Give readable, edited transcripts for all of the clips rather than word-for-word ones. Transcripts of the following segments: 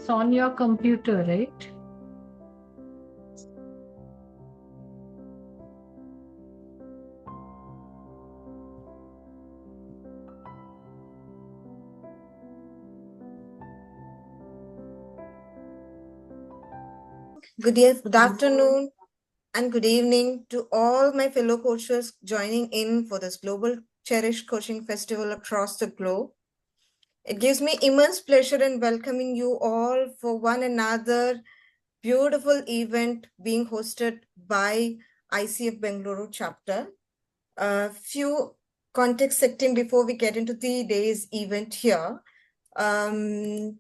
It's on your computer, right? Good afternoon and good evening to all my fellow coaches joining in for this global Cherish Coaching Festival across the globe. It gives me immense pleasure in welcoming you all for one another beautiful event being hosted by ICF Bengaluru chapter. A few context setting before we get into the day's event here. Global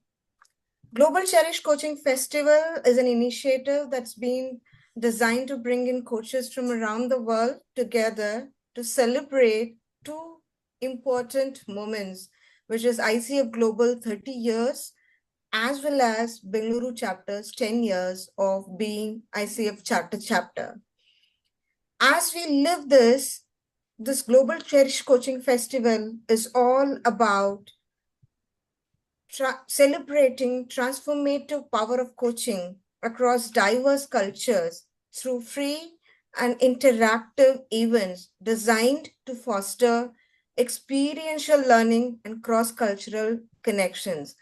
Cherish Coaching Festival is an initiative that's been designed to bring in coaches from around the world together to celebrate two important moments, which is ICF Global 30 years, as well as Bengaluru chapter's 10 years of being ICF chapter. As we live this Global Cherish Coaching Festival is all about celebrating transformative power of coaching across diverse cultures through free and interactive events designed to foster experiential learning and cross-cultural connections.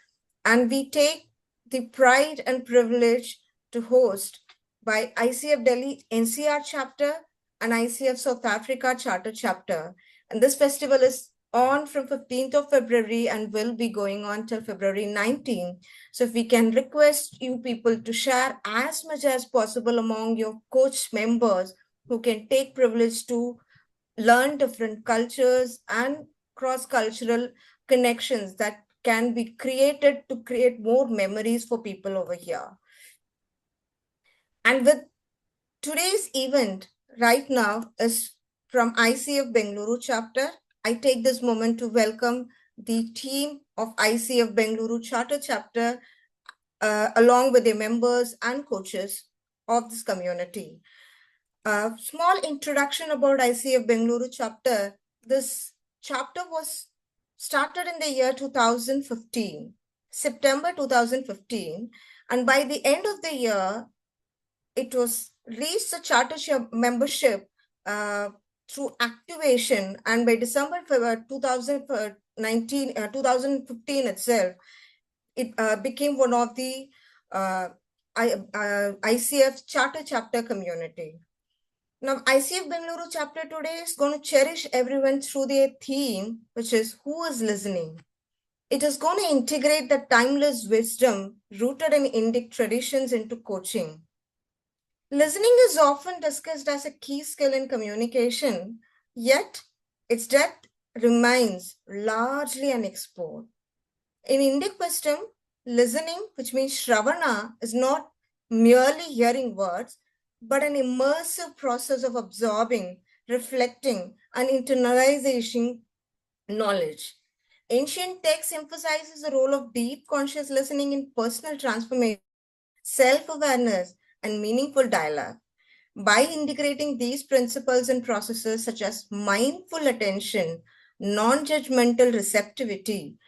And we take the pride and privilege to host by ICF Delhi NCR chapter and ICF South Africa charter chapter. And this festival is on from 15th of February and will be going on till February 19th. So if we can request you people to share as much as possible among your coach members who can take privilege to learn different cultures and cross-cultural connections that can be created to create more memories for people over here. And with today's event right now is from ICF Bengaluru chapter. I take this moment to welcome the team of ICF Bengaluru Charter Chapter, along with the members and coaches of this community. A small introduction about ICF Bengaluru Chapter. This chapter was started in the year 2015, September 2015, and by the end of the year, it was reached the charter membership through activation, and by December 2015 itself, it became one of the ICF charter chapter community. Now, ICF Bengaluru chapter today is going to cherish everyone through their theme, which is who is listening. It is going to integrate the timeless wisdom rooted in Indic traditions into coaching. Listening is often discussed as a key skill in communication, yet its depth remains largely unexplored. In Indic wisdom, listening, which means Shravana, is not merely hearing words, but an immersive process of absorbing, reflecting, and internalizing knowledge. Ancient texts emphasizes the role of deep conscious listening in personal transformation, self-awareness, and meaningful dialogue. By integrating these principles and processes such as mindful attention, non-judgmental receptivity,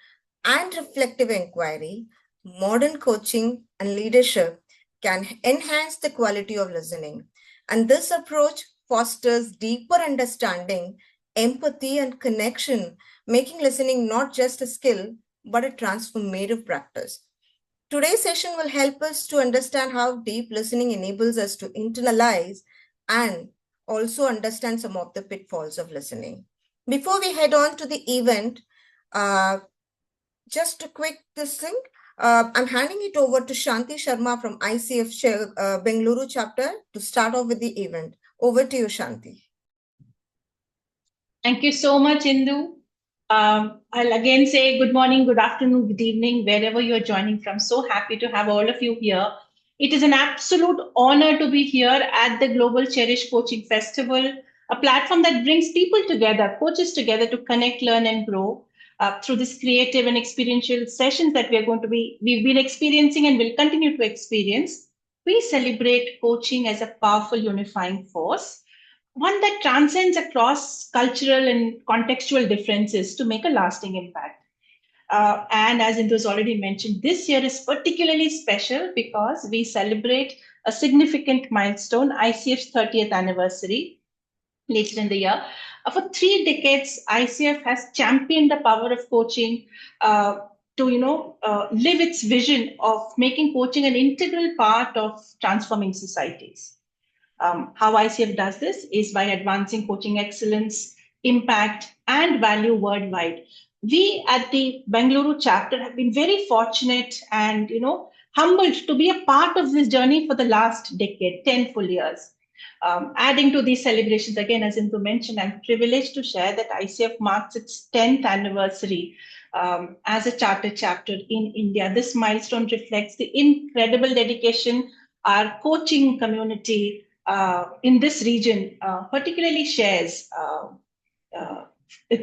and reflective inquiry, modern coaching and leadership can enhance the quality of listening. And this approach fosters deeper understanding, empathy, and connection, making listening not just a skill, but a transformative practice. Today's session will help us to understand how deep listening enables us to internalize and also understand some of the pitfalls of listening. Before we head on to the event, just a quick thing. I'm handing it over to Shanti Sharma from ICF Bengaluru chapter to start off with the event. Over to you, Shanti. Thank you so much, Indu. I'll again say good morning, good afternoon, good evening, wherever you're joining from. So happy to have all of you here. It is an absolute honor to be here at the Global Cherish Coaching Festival, a platform that brings people together, coaches together to connect, learn, and grow through this creative and experiential sessions that we've been experiencing and will continue to experience. We celebrate coaching as a powerful unifying force, one that transcends across cultural and contextual differences to make a lasting impact. And as Indu has already mentioned, this year is particularly special because we celebrate a significant milestone, ICF's 30th anniversary later in the year. For 3 decades, ICF has championed the power of coaching to, live its vision of making coaching an integral part of transforming societies. How ICF does this is by advancing coaching excellence, impact, and value worldwide. We at the Bengaluru chapter have been very fortunate and humbled to be a part of this journey for the last decade, 10 full years. Adding to these celebrations, again, as Indu mentioned, I'm privileged to share that ICF marks its 10th anniversary as a charter chapter in India. This milestone reflects the incredible dedication our coaching community in this region particularly shares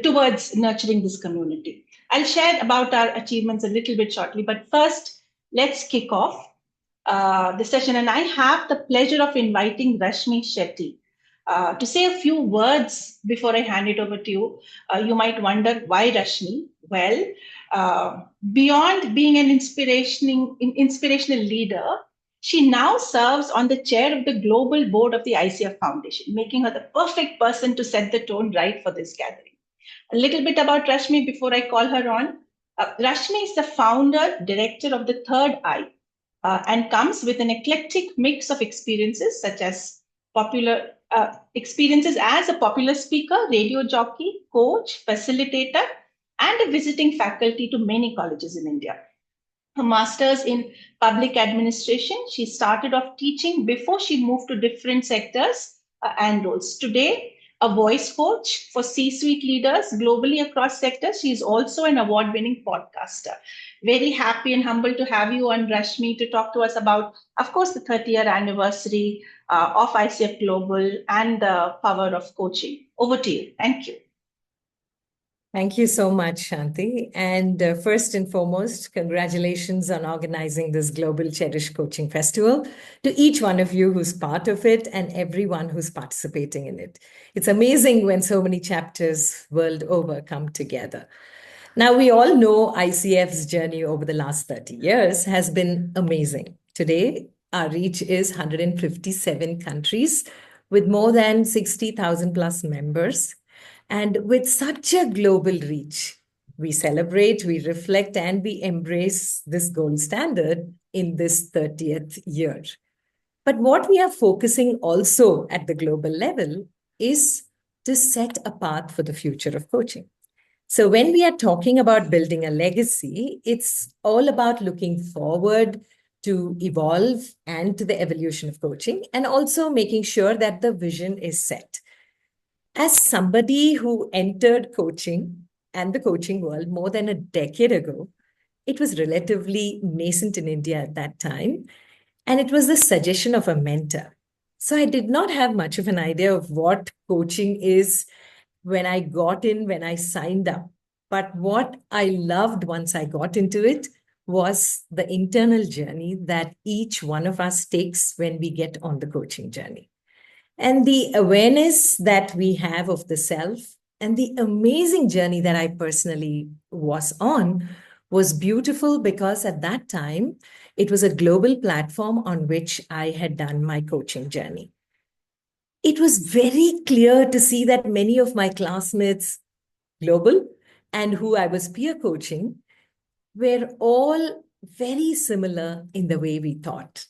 towards nurturing this community. I'll share about our achievements a little bit shortly, but first, let's kick off the session. And I have the pleasure of inviting Rashmi Shetty to say a few words before I hand it over to you. You might wonder, why Rashmi? Well, beyond being an inspirational leader, she now serves on the chair of the global board of the ICF Foundation, making her the perfect person to set the tone right for this gathering. A little bit about Rashmi before I call her on. Rashmi is the founder, director of the Third Eye, and comes with an eclectic mix of experiences, such as experiences as a popular speaker, radio jockey, coach, facilitator, and a visiting faculty to many colleges in India. Her master's in public administration. She started off teaching before she moved to different sectors and roles. Today, a voice coach for C-suite leaders globally across sectors. She is also an award-winning podcaster. Very happy and humbled to have you on, Rashmi, to talk to us about, of course, the 30th anniversary of ICF Global and the power of coaching. Over to you. Thank you. Thank you so much, Shanti. And first and foremost, congratulations on organizing this Global Cherish Coaching Festival, to each one of you who's part of it and everyone who's participating in it. It's amazing when so many chapters world over come together. Now, we all know ICF's journey over the last 30 years has been amazing. Today, our reach is 157 countries with more than 60,000 plus members. And with such a global reach, we celebrate, we reflect, and we embrace this gold standard in this 30th year. But what we are focusing also at the global level is to set a path for the future of coaching. So when we are talking about building a legacy, it's all about looking forward to evolve and to the evolution of coaching, and also making sure that the vision is set. As somebody who entered coaching and the coaching world more than a decade ago, it was relatively nascent in India at that time, and it was the suggestion of a mentor. So I did not have much of an idea of what coaching is when I signed up. But what I loved once I got into it was the internal journey that each one of us takes when we get on the coaching journey. And the awareness that we have of the self and the amazing journey that I personally was on was beautiful, because at that time, it was a global platform on which I had done my coaching journey. It was very clear to see that many of my classmates, global, and who I was peer coaching, were all very similar in the way we thought.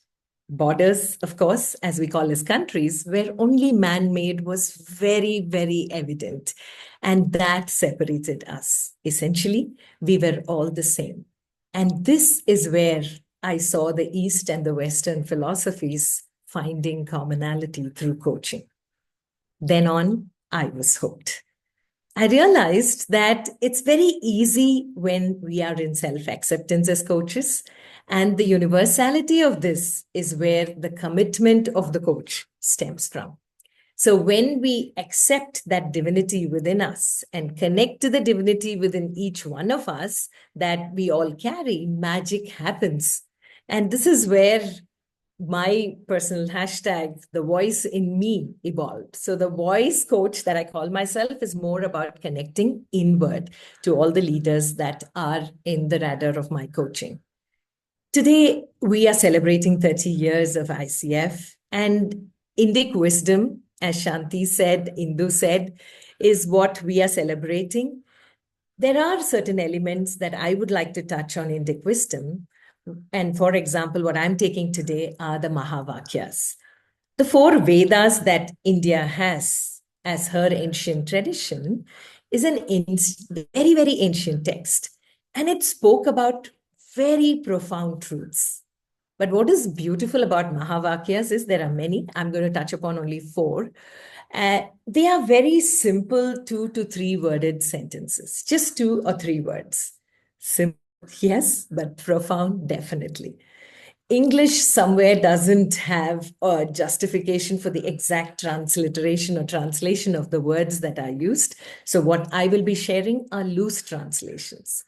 Borders, of course, as we call as countries, where only man-made was very, very evident. And that separated us. Essentially, we were all the same. And this is where I saw the East and the Western philosophies finding commonality through coaching. Then on, I was hooked. I realized that it's very easy when we are in self-acceptance as coaches. And the universality of this is where the commitment of the coach stems from. So when we accept that divinity within us and connect to the divinity within each one of us that we all carry, magic happens. And this is where my personal hashtag, the voice in me, evolved. So the voice coach that I call myself is more about connecting inward to all the leaders that are in the radar of my coaching. Today, we are celebrating 30 years of ICF, and Indic Wisdom, as Shanti said, Indu said, is what we are celebrating. There are certain elements that I would like to touch on Indic Wisdom. And for example, what I'm taking today are the Mahavakyas. The four Vedas that India has as her ancient tradition is an very, very ancient text. And it spoke about very profound truths. But what is beautiful about Mahavakyas is there are many. I'm going to touch upon only four. They are very simple 2 to 3 worded sentences, just 2 or 3 words. Simple, yes, but profound, definitely. English somewhere doesn't have a justification for the exact transliteration or translation of the words that are used. So what I will be sharing are loose translations.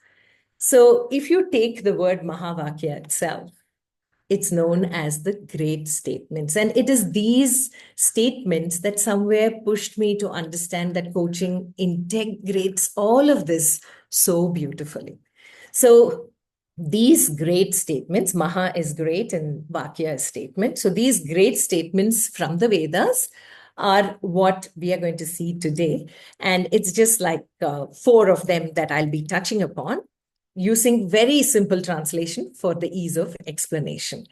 So if you take the word Mahavakya itself, it's known as the great statements. And it is these statements that somewhere pushed me to understand that coaching integrates all of this so beautifully. So these great statements, Maha is great and Vakya is statement. So these great statements from the Vedas are what we are going to see today. And it's just like 4 of them that I'll be touching upon, using very simple translation for the ease of explanation.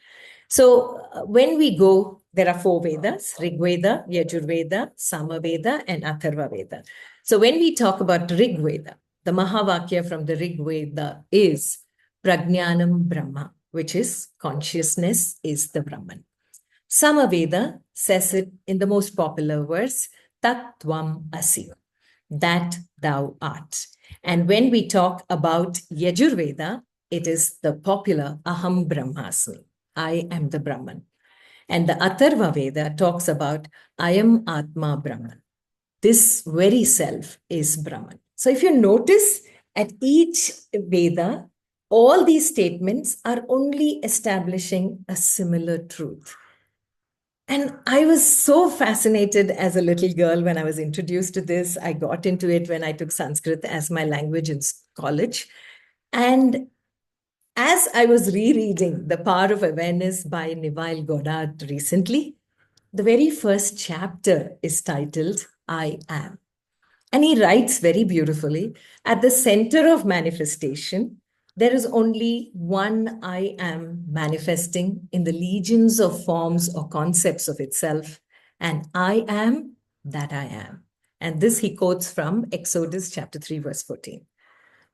So when we go, there are 4 Vedas, Rig Veda, Yajurveda, Samaveda, and Atharva Veda. So when we talk about Rig Veda, the Mahavakya from the Rig Veda is Prajnanam Brahma, which is consciousness is the Brahman. Samaveda says it in the most popular verse, Tat Tvam Asi, that thou art. And when we talk about Yajurveda, it is the popular Aham Brahmasmi, I am the Brahman. And the Atharva Veda talks about I am Atma Brahman. This very self is Brahman. So if you notice at each Veda, all these statements are only establishing a similar truth. And I was so fascinated as a little girl when I was introduced to this. I got into it when I took Sanskrit as my language in college. And as I was rereading The Power of Awareness by Neville Goddard recently, the very first chapter is titled I Am. And he writes very beautifully, at the center of manifestation, there is only one I am manifesting in the legions of forms or concepts of itself. And I am that I am. And this he quotes from Exodus chapter 3, verse 14.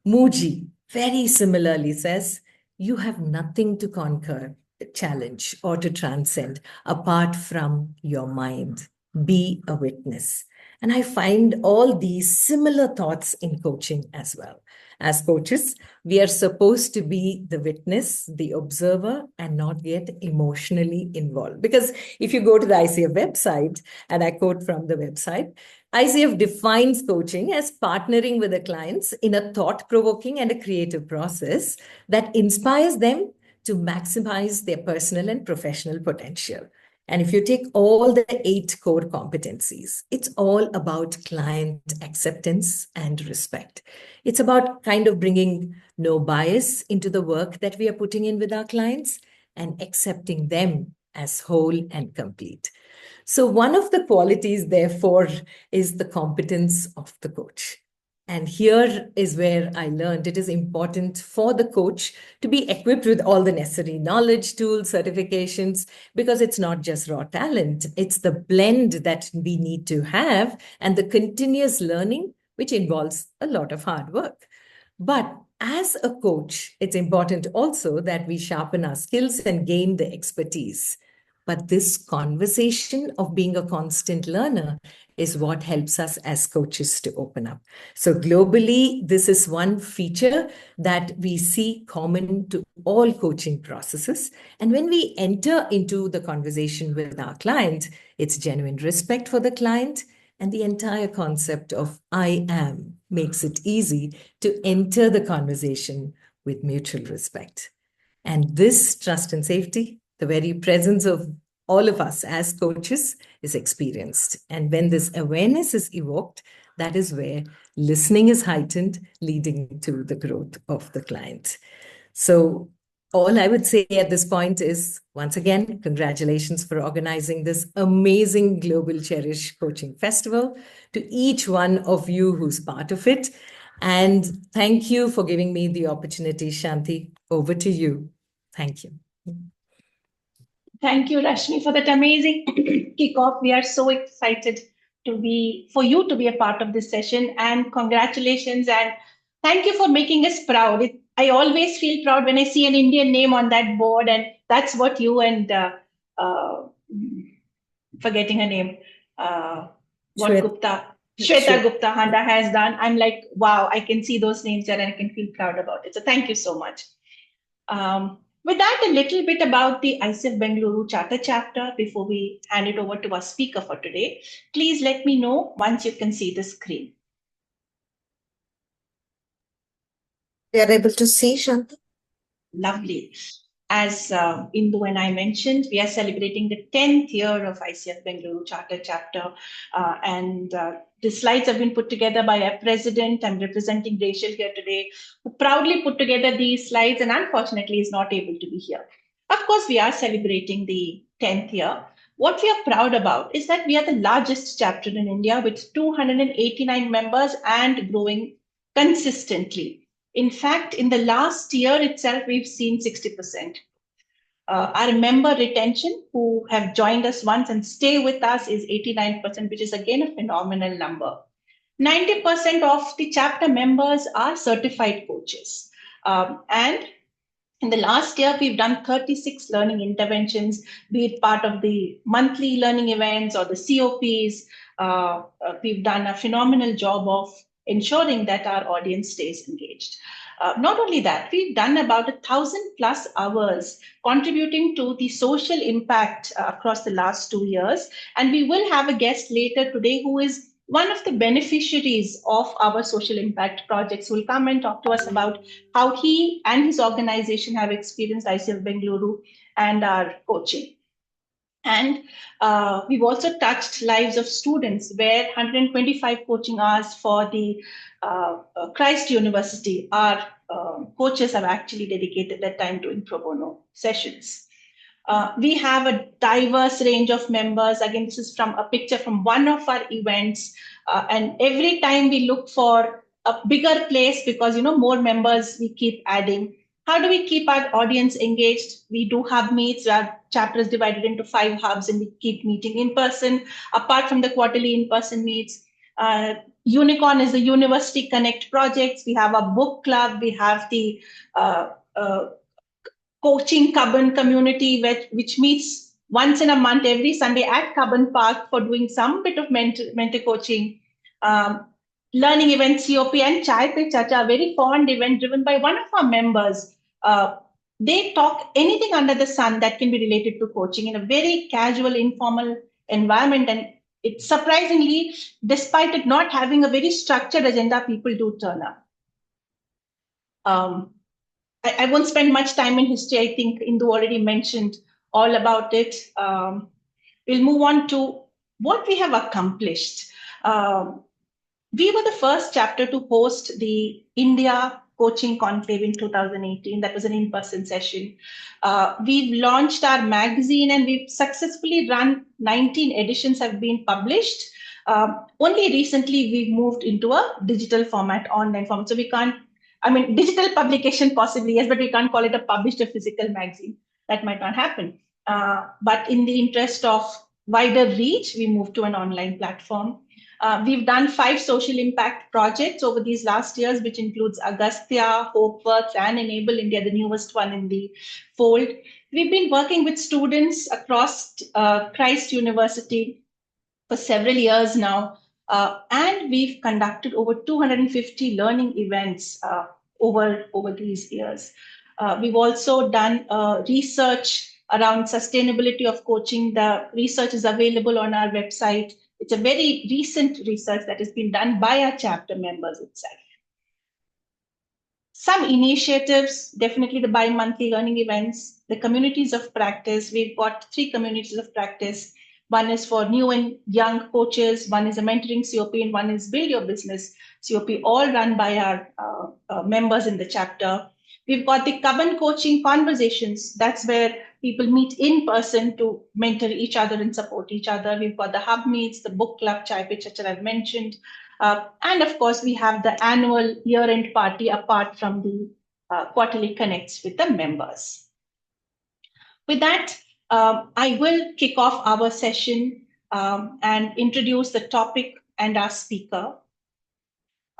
Muji very similarly says, you have nothing to conquer, challenge, or to transcend apart from your mind. Be a witness. And I find all these similar thoughts in coaching as well. As coaches, we are supposed to be the witness, the observer, and not get emotionally involved. Because if you go to the ICF website, and I quote from the website, ICF defines coaching as partnering with the clients in a thought-provoking and a creative process that inspires them to maximize their personal and professional potential. And if you take all the 8 core competencies, it's all about client acceptance and respect. It's about kind of bringing no bias into the work that we are putting in with our clients and accepting them as whole and complete. So one of the qualities, therefore, is the competence of the coach. And here is where I learned it is important for the coach to be equipped with all the necessary knowledge, tools, certifications, because it's not just raw talent. It's the blend that we need to have and the continuous learning, which involves a lot of hard work. But as a coach, it's important also that we sharpen our skills and gain the expertise. But this conversation of being a constant learner is what helps us as coaches to open up. So globally, this is one feature that we see common to all coaching processes. And when we enter into the conversation with our client, it's genuine respect for the client. And the entire concept of I am makes it easy to enter the conversation with mutual respect. And this trust and safety The very presence of all of us as coaches is experienced. And when this awareness is evoked, that is where listening is heightened, leading to the growth of the client. So all I would say at this point is, once again, congratulations for organizing this amazing Global Cherish Coaching Festival, to each one of you who's part of it. And thank you for giving me the opportunity, Shanti. Over to you. Thank you. Thank you, Rashmi, for that amazing kickoff. We are so excited for you to be a part of this session, and congratulations and thank you for making us proud. I always feel proud when I see an Indian name on that board, and that's what you and forgetting her name, Shweta Gupta Handa has done. I'm like, wow, I can see those names there and I can feel proud about it. So thank you so much. With that, a little bit about the ICF Bengaluru Charter Chapter before we hand it over to our speaker for today. Please let me know once you can see the screen. We are able to see, Shanti. Lovely. As Indu and I mentioned, we are celebrating the 10th year of ICF Bengaluru Charter Chapter. And the slides have been put together by our president. I'm representing Rachel here today, who proudly put together these slides and unfortunately is not able to be here. Of course, we are celebrating the 10th year. What we are proud about is that we are the largest chapter in India with 289 members and growing consistently. In fact, in the last year itself, we've seen 60%. Our member retention, who have joined us once and stay with us, is 89%, which is again a phenomenal number. 90% of the chapter members are certified coaches. And in the last year, we've done 36 learning interventions, be it part of the monthly learning events or the COPs. We've done a phenomenal job of ensuring that our audience stays engaged. Not only that, we've done about 1,000+ hours contributing to the social impact across the last 2 years. And we will have a guest later today who is one of the beneficiaries of our social impact projects, who will come and talk to us about how he and his organization have experienced ICF Bengaluru and our coaching. And we've also touched lives of students, where 125 coaching hours for the Christ University, our coaches have actually dedicated their time doing pro bono sessions. We have a diverse range of members. Again, this is from a picture from one of our events. And every time we look for a bigger place, because, more members we keep adding. How do we keep our audience engaged? We do hub meets. Our chapter is divided into 5 hubs, and we keep meeting in person. Apart from the quarterly in-person meets, Unicorn is the University Connect projects. We have a book club. We have the coaching Cubbon community, which meets once in a month, every Sunday at Cubbon Park for doing some bit of mentor coaching. Learning event COP and Chai Pe Chacha, a very fond event driven by one of our members. They talk anything under the sun that can be related to coaching in a very casual, informal environment. And it's surprisingly, despite it not having a very structured agenda, people do turn up. I won't spend much time in history. I think Indu already mentioned all about it. We'll move on to what we have accomplished. We were the first chapter to host the India Coaching Conclave in 2018. That was an in-person session. We've launched our magazine, and we've successfully run 19 editions have been published. Only recently we've moved into a digital format, online format. So we can't, digital publication possibly, yes, but we can't call it a published or physical magazine. That might not happen. But in the interest of wider reach, we moved to an online platform. We've done 5 social impact projects over these last years, which includes Agastya, HopeWorks, and Enable India, the newest one in the fold. We've been working with students across Christ University for several years now, and we've conducted over 250 learning events over these years. We've also done research around sustainability of coaching. The research is available on our website. It's a very recent research that has been done by our chapter members itself. Some initiatives, definitely the bi-monthly learning events, the communities of practice. We've got 3 communities of practice. One is for new and young coaches, one is a mentoring COP, and one is Build Your Business COP, all run by our members in the chapter. We've got the Kaban coaching conversations. That's where people meet in person to mentor each other and support each other. We've got the hub meets, the book club, Chai Pe Chacha I've mentioned. And of course, we have the annual year-end party apart from the quarterly connects with the members. With that, I will kick off our session and introduce the topic and our speaker.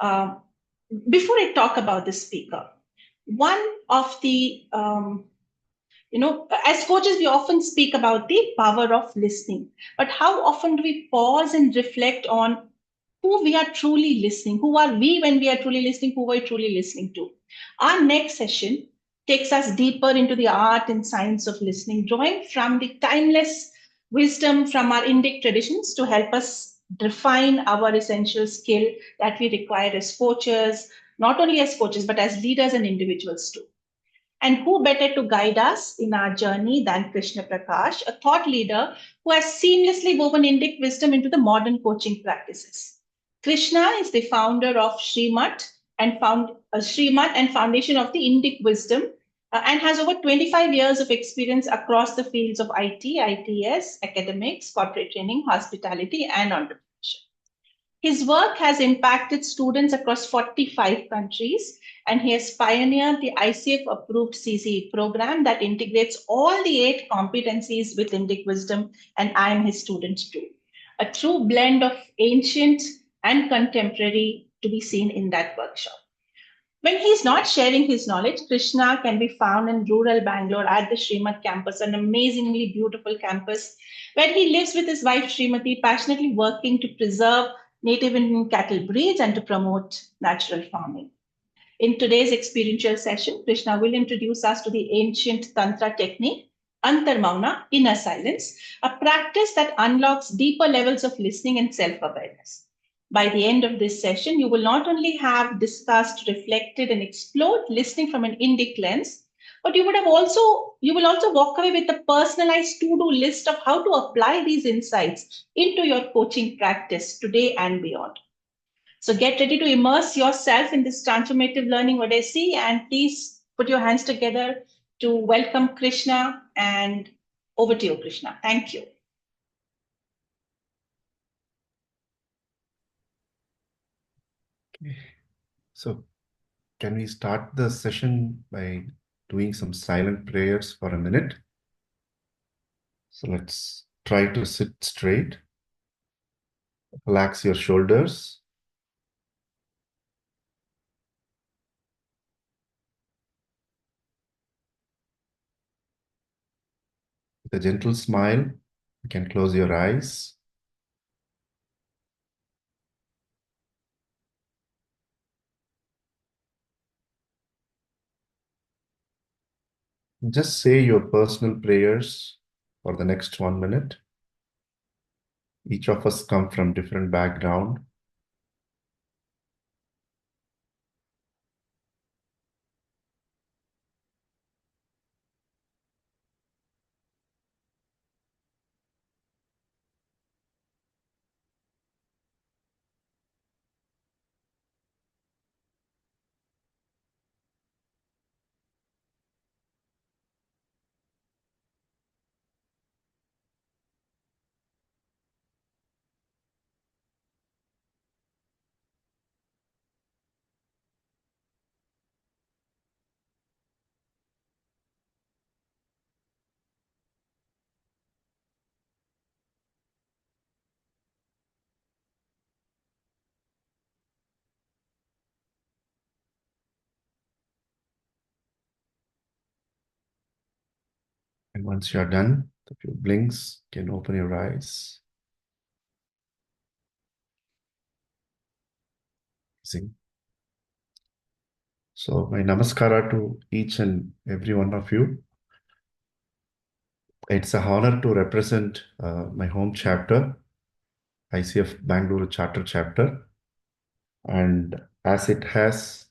Before I talk about the speaker, one of the, as coaches, we often speak about the power of listening, but how often do we pause and reflect on who we are truly listening? Who are we when we are truly listening? Who are we truly listening to? Our next session takes us deeper into the art and science of listening, drawing from the timeless wisdom from our Indic traditions to help us define our essential skill that we require as coaches, not only as coaches, but as leaders and individuals too. And who better to guide us in our journey than Krishna Prakash, a thought leader who has seamlessly woven Indic wisdom into the modern coaching practices. Krishna is the founder of Srimat and foundation of the Indic Wisdom and has over 25 years of experience across the fields of IT, ITS, academics, corporate training, hospitality, and entrepreneurship. His work has impacted students across 45 countries, and he has pioneered the ICF-approved CCE program that integrates all the 8 competencies with Indic Wisdom, and I am his student too. A true blend of ancient and contemporary to be seen in that workshop. When he's not sharing his knowledge, Krishna can be found in rural Bangalore at the Srimat campus, an amazingly beautiful campus where he lives with his wife Srimati, passionately working to preserve native Indian cattle breeds and to promote natural farming. In today's experiential session, Krishna will introduce us to the ancient Tantra technique, Antar Mouna, inner silence, a practice that unlocks deeper levels of listening and self-awareness. By the end of this session, you will not only have discussed, reflected, and explored listening from an Indic lens, but you will also walk away with a personalized to-do list of how to apply these insights into your coaching practice today and beyond. So get ready to immerse yourself in this transformative learning odyssey, and please put your hands together to welcome Krishna. And over to you, Krishna. Thank you. Okay. So can we start the session by doing some silent prayers for a minute? So let's try to sit straight. Relax your shoulders. With a gentle smile, you can close your eyes. Just say your personal prayers for the next 1 minute. Each of us come from different background. And once you are done, a few blinks, you can open your eyes. See. So my namaskara to each and every one of you. It's an honor to represent my home chapter, ICF Bengaluru Charter Chapter. And as it has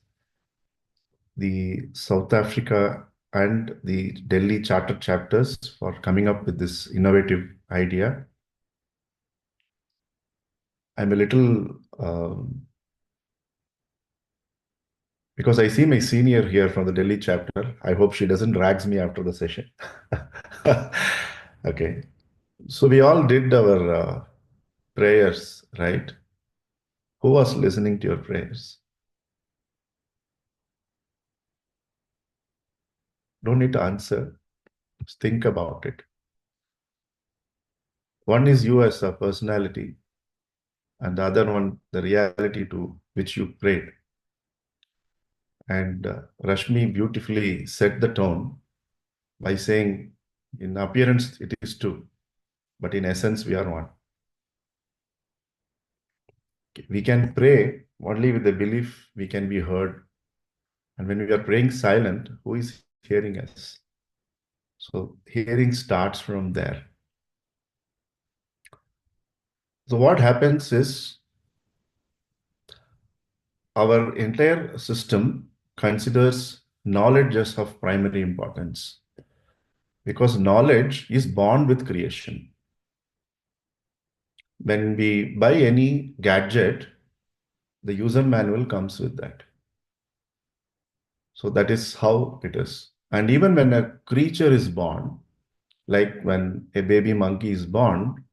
the South Africa and the Delhi Charter chapters for coming up with this innovative idea. I'm a little, because I see my senior here from the Delhi chapter. I hope she doesn't drags me after the session. Okay. So we all did our prayers, right? Who was listening to your prayers? Don't need to answer. Just think about it. One is you as a personality, and the other one, the reality to which you prayed. And Rashmi beautifully set the tone by saying, in appearance, it is two, but in essence, we are one. We can pray only with the belief we can be heard. And when we are praying silent, who is hearing us? So hearing starts from there. So what happens is our entire system considers knowledge as of primary importance because knowledge is born with creation. When we buy any gadget, the user manual comes with that. So that is how it is. And even when a creature is born, like when a baby monkey is born,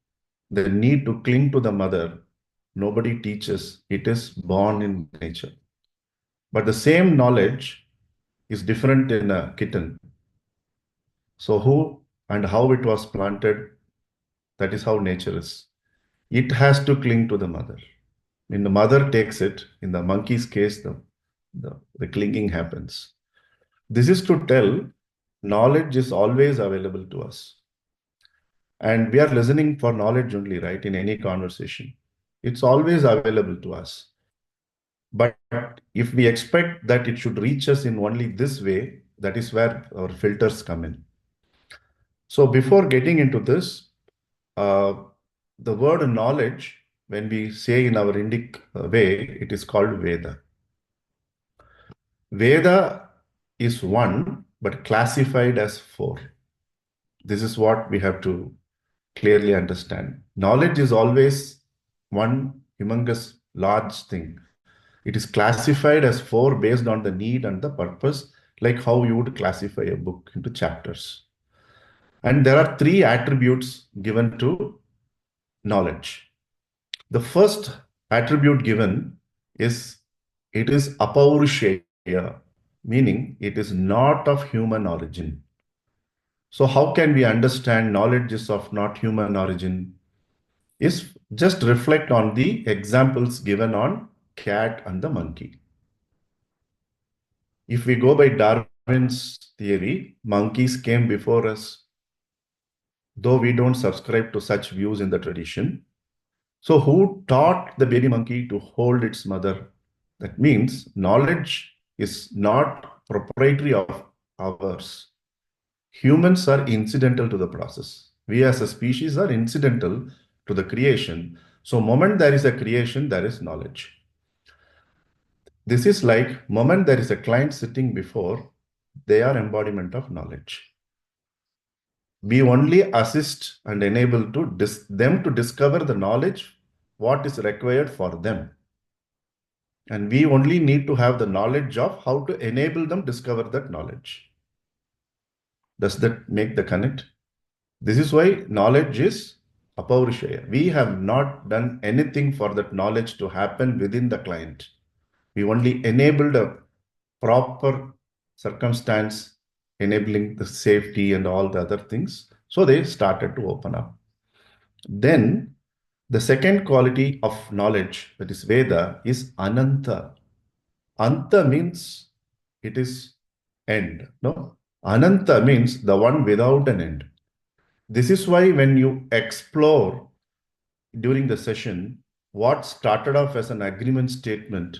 the need to cling to the mother, nobody teaches. It is born in nature. But the same knowledge is different in a kitten. So who and how it was planted, that is how nature is. It has to cling to the mother. When the mother takes it, in the monkey's case, the clinging happens. This is to tell knowledge is always available to us. And we are listening for knowledge only, right? In any conversation, it's always available to us. But if we expect that it should reach us in only this way, that is where our filters come in. So before getting into this, the word knowledge, when we say in our Indic way, it is called Veda. Veda is one, but classified as four. This is what we have to clearly understand. Knowledge is always one humongous large thing. It is classified as four based on the need and the purpose, like how you would classify a book into chapters. And there are three attributes given to knowledge. The first attribute given is it is apaurushaya, meaning it is not of human origin. So how can we understand knowledge is of not human origin? Is just reflect on the examples given on cat and the monkey. If we go by Darwin's theory, monkeys came before us, though we don't subscribe to such views in the tradition. So who taught the baby monkey to hold its mother? That means knowledge is not proprietary of ours. Humans are incidental to the process. We as a species are incidental to the creation. So moment there is a creation, there is knowledge. This is like moment there is a client sitting before, they are embodiment of knowledge. We only assist and enable them to discover the knowledge, what is required for them. And we only need to have the knowledge of how to enable them discover that knowledge. Does that make the connect? This is why knowledge is apaurishaya. We have not done anything for that knowledge to happen within the client. We only enabled a proper circumstance, enabling the safety and all the other things. So they started to open up. Then the second quality of knowledge, that is Veda, is Ananta. Anta means it is end. No, Ananta means the one without an end. This is why when you explore during the session, what started off as an agreement statement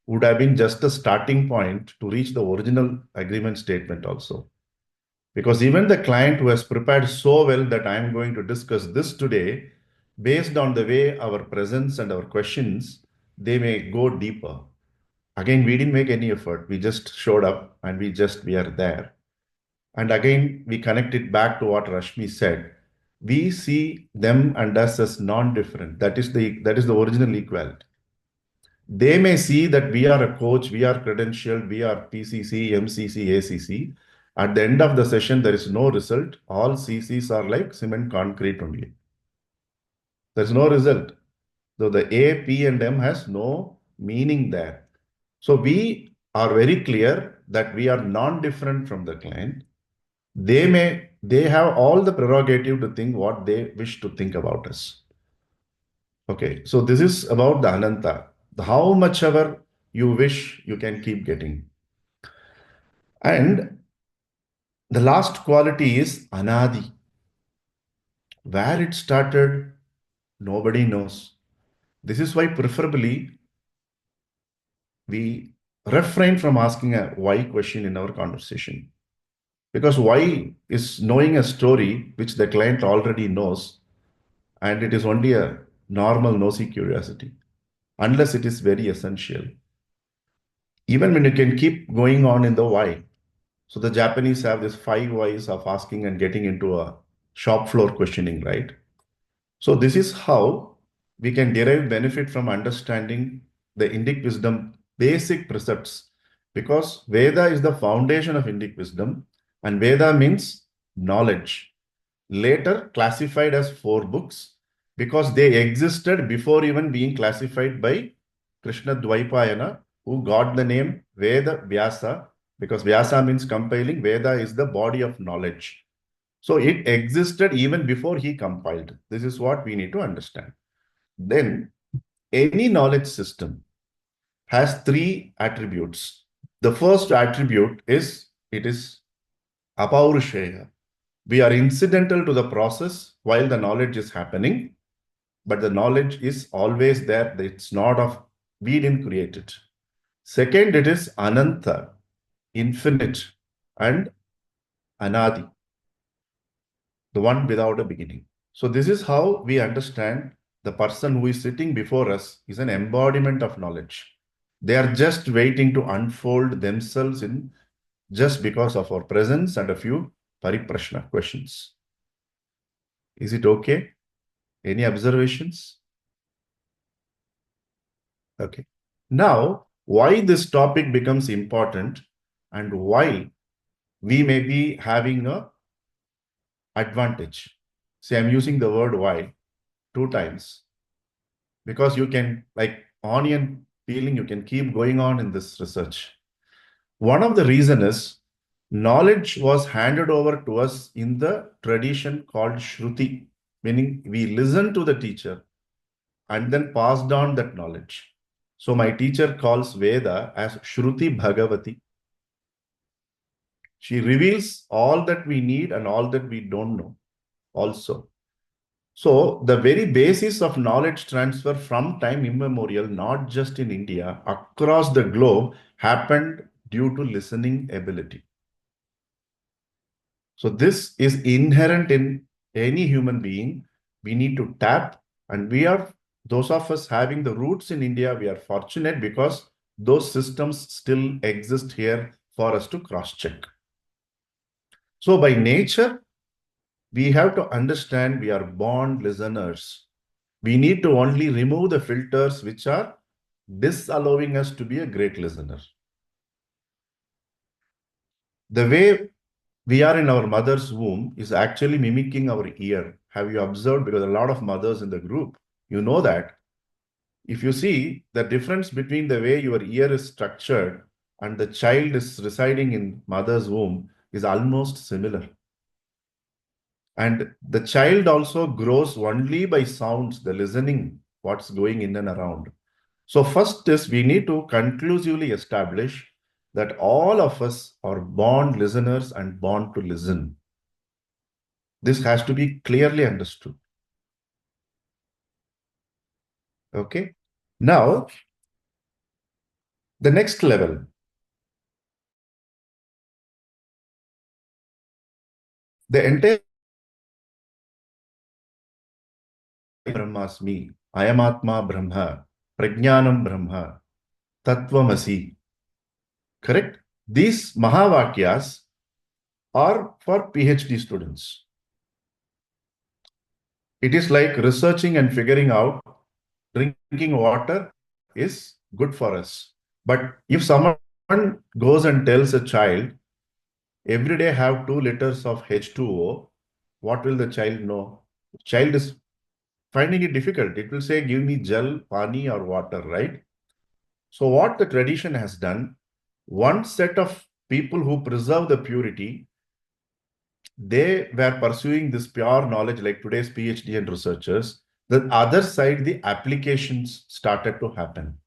would have been just a starting point to reach the original agreement statement also. Because even the client who has prepared so well that I am going to discuss this today, based on the way our presence and our questions, they may go deeper. Again, we didn't make any effort. We just showed up and we are there. And again, we connect it back to what Rashmi said. We see them and us as non-different. That is the original equality. They may see that we are a coach, we are credentialed, we are PCC, MCC, ACC. At the end of the session, there is no result. All CCs are like cement concrete only. There's no result. So the A, P, and M has no meaning there. So we are very clear that we are non-different from the client. They have all the prerogative to think what they wish to think about us. Okay, so this is about the Ananta. How much ever you wish, you can keep getting. And the last quality is Anadi. Where it started, nobody knows. This is why preferably we refrain from asking a why question in our conversation. Because why is knowing a story which the client already knows, and it is only a normal nosy curiosity, unless it is very essential. Even when you can keep going on in the why. So the Japanese have this 5 whys of asking and getting into a shop floor questioning, right? So this is how we can derive benefit from understanding the Indic wisdom basic precepts, because Veda is the foundation of Indic wisdom, and Veda means knowledge, later classified as 4 books because they existed before even being classified by Krishna Dvaipayana, who got the name Veda Vyasa, because Vyasa means compiling, Veda is the body of knowledge. So it existed even before he compiled. This is what we need to understand. Then any knowledge system has 3 attributes. The first attribute is it is apaurushaya. We are incidental to the process while the knowledge is happening, but the knowledge is always there. It's not of, we didn't create it. Second, it is ananta, infinite, and anadi, the one without a beginning. So this is how we understand the person who is sitting before us is an embodiment of knowledge. They are just waiting to unfold themselves in just because of our presence and a few pariprashna questions. Is it okay? Any observations? Okay. Now, why this topic becomes important and why we may be having a advantage. See, I'm using the word why 2 times because you can, like onion peeling, you can keep going on in this research. One of the reasons is knowledge was handed over to us in the tradition called Shruti, meaning we listen to the teacher and then passed on that knowledge. So my teacher calls Veda as Shruti Bhagavati. She reveals all that we need and all that we don't know also. So the very basis of knowledge transfer from time immemorial, not just in India, across the globe, happened due to listening ability. So this is inherent in any human being. We need to tap, and we are, those of us having the roots in India, we are fortunate because those systems still exist here for us to cross-check. So by nature, we have to understand we are born listeners. We need to only remove the filters which are disallowing us to be a great listener. The way we are in our mother's womb is actually mimicking our ear. Have you observed? Because a lot of mothers in the group, you know that. If you see the difference between the way your ear is structured and the child is residing in mother's womb is almost similar. And the child also grows only by sounds, the listening, what's going in and around. So first is we need to conclusively establish that all of us are born listeners and born to listen. This has to be clearly understood. Okay. Now, the next level. The entire Brahmasmi, Ayamatma Brahma, Prajnanam Brahma, Tattvamasi. Correct? These Mahavakyas or for PhD students. It is like researching and figuring out drinking water is good for us. But if someone goes and tells a child, every day have 2 liters of H2O, what will the child know? Child is finding it difficult. It will say, give me jal, pani or water, right? So what the tradition has done, one set of people who preserve the purity, they were pursuing this pure knowledge like today's PhD and researchers. The other side, the applications started to happen.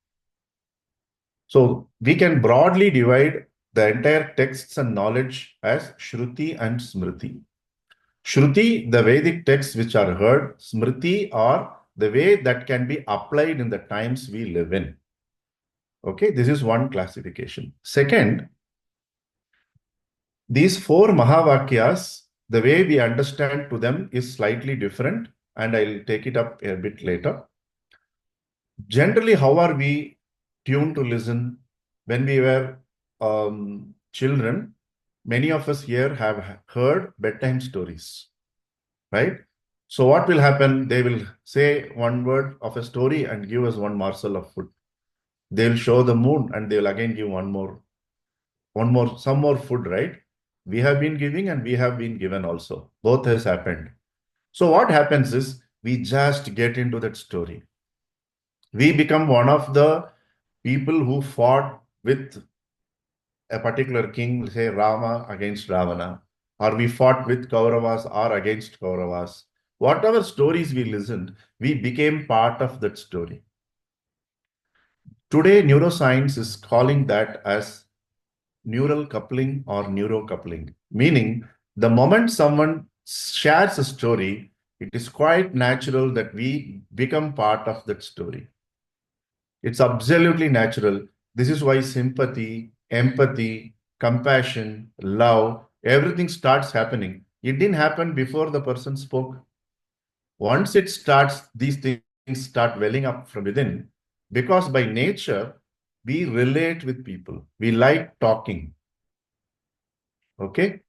So we can broadly divide the entire texts and knowledge as Shruti and Smriti. Shruti, the Vedic texts which are heard, Smriti are the way that can be applied in the times we live in. Okay, this is one classification. Second, these 4 Mahavakyas, the way we understand to them is slightly different, and I'll take it up a bit later. Generally, how are we tuned to listen? When we were children, many of us here have heard bedtime stories, right? So what will happen? They will say one word of a story and give us one morsel of food. They will show the moon and they will again give some more food, right? We have been giving and we have been given also. Both has happened. So what happens is we just get into that story. We become one of the people who fought with a particular king, say Rama against Ravana, or we fought with Kauravas or against Kauravas. Whatever stories we listened, we became part of that story. Today, neuroscience is calling that as neural coupling or neurocoupling, meaning the moment someone shares a story, it is quite natural that we become part of that story. It's absolutely natural. This is why sympathy, empathy, compassion, love, everything starts happening. It didn't happen before the person spoke. Once it starts, these things start welling up from within, because by nature, we relate with people. We like talking. Okay?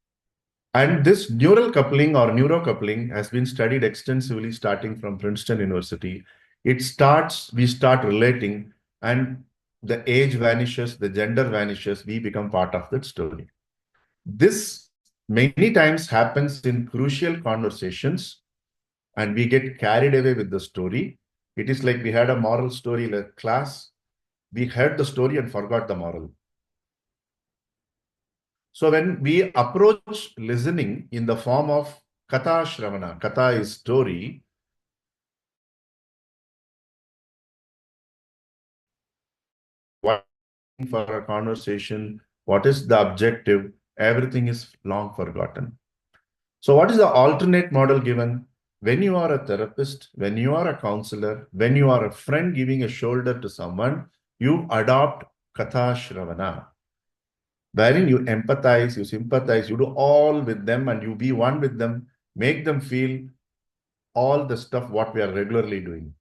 And this neural coupling or neurocoupling has been studied extensively starting from Princeton University. We start relating, and the age vanishes, the gender vanishes, we become part of that story. This many times happens in crucial conversations, and we get carried away with the story. It is like we had a moral story in a class. We heard the story and forgot the moral. So when we approach listening in the form of Katha Shravana, Katha is story, for a conversation, what is the objective, everything is long forgotten. So what is the alternate model given? When you are a therapist, when you are a counselor, when you are a friend giving a shoulder to someone, you adopt Katha Shravana, wherein you empathize, you sympathize, you do all with them and you be one with them, make them feel all the stuff what we are regularly doing.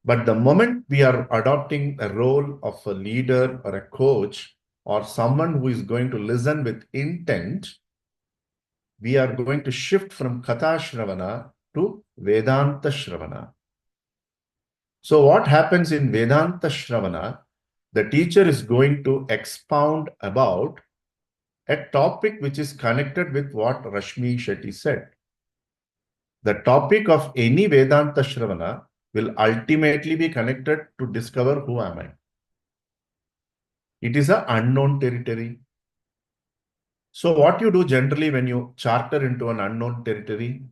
But the moment we are adopting a role of a leader or a coach or someone who is going to listen with intent, we are going to shift from Katha Shravana to Vedanta Shravana. So what happens in Vedanta Shravana? The teacher is going to expound about a topic which is connected with what Rashmi Shetty said. The topic of any Vedanta Shravana will ultimately be connected to discover who am I. It is an unknown territory. So what you do generally when you charter into an unknown territory?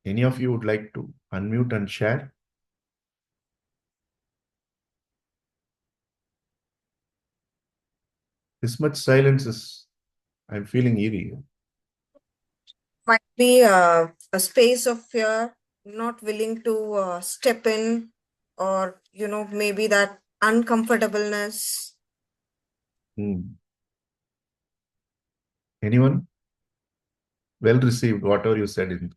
Any of you would like to unmute and share? This much silence is, I'm feeling eerie. Might be a space of fear, not willing to step in, or, maybe that uncomfortableness. Anyone? Well received, whatever you said.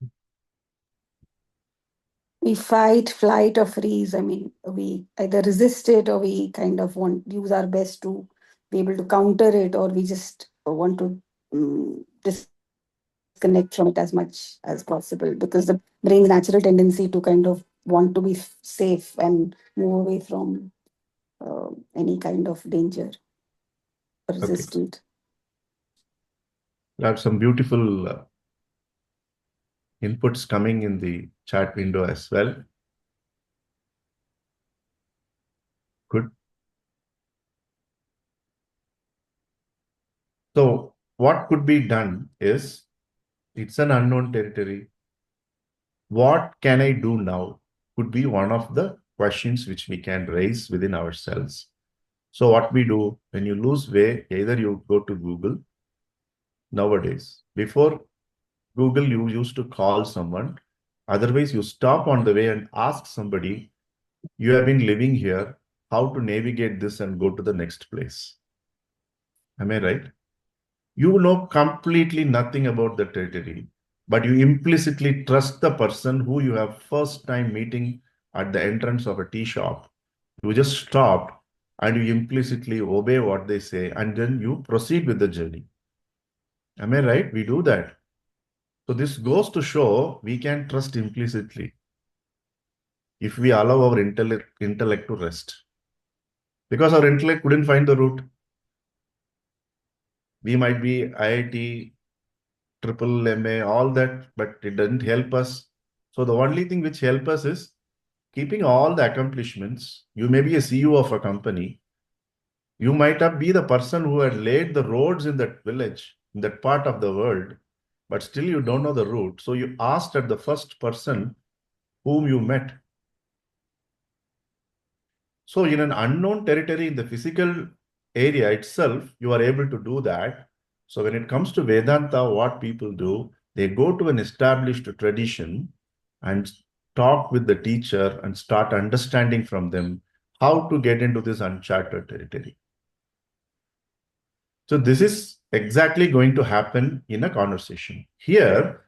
We fight, flight, or freeze. I mean, we either resist it or we kind of use our best to be able to counter it, or we just want to disconnect from it as much as possible, because the brain's natural tendency to kind of want to be safe and move away from any kind of danger, resistant. There are some beautiful inputs coming in the chat window as well. Good. So what could be done is, it's an unknown territory. What can I do now? Could be one of the questions which we can raise within ourselves. So what we do when you lose way, either you go to Google nowadays. Before Google, you used to call someone. Otherwise, you stop on the way and ask somebody, you have been living here, how to navigate this and go to the next place. Am I right? You know completely nothing about the territory, but you implicitly trust the person who you have first time meeting at the entrance of a tea shop. You just stop and you implicitly obey what they say, and then you proceed with the journey. Am I right? We do that. So this goes to show we can trust implicitly if we allow our intellect to rest. Because our intellect couldn't find the route. We might be IIT, triple MA, all that, but it doesn't help us. So the only thing which helps us is keeping all the accomplishments. You may be a CEO of a company. You might have be the person who had laid the roads in that village, in that part of the world, but still you don't know the route. So you asked at the first person whom you met. So in an unknown territory, in the physical area itself, you are able to do that. So when it comes to Vedanta, what people do, they go to an established tradition and talk with the teacher and start understanding from them how to get into this uncharted territory. So this is exactly going to happen in a conversation. Here,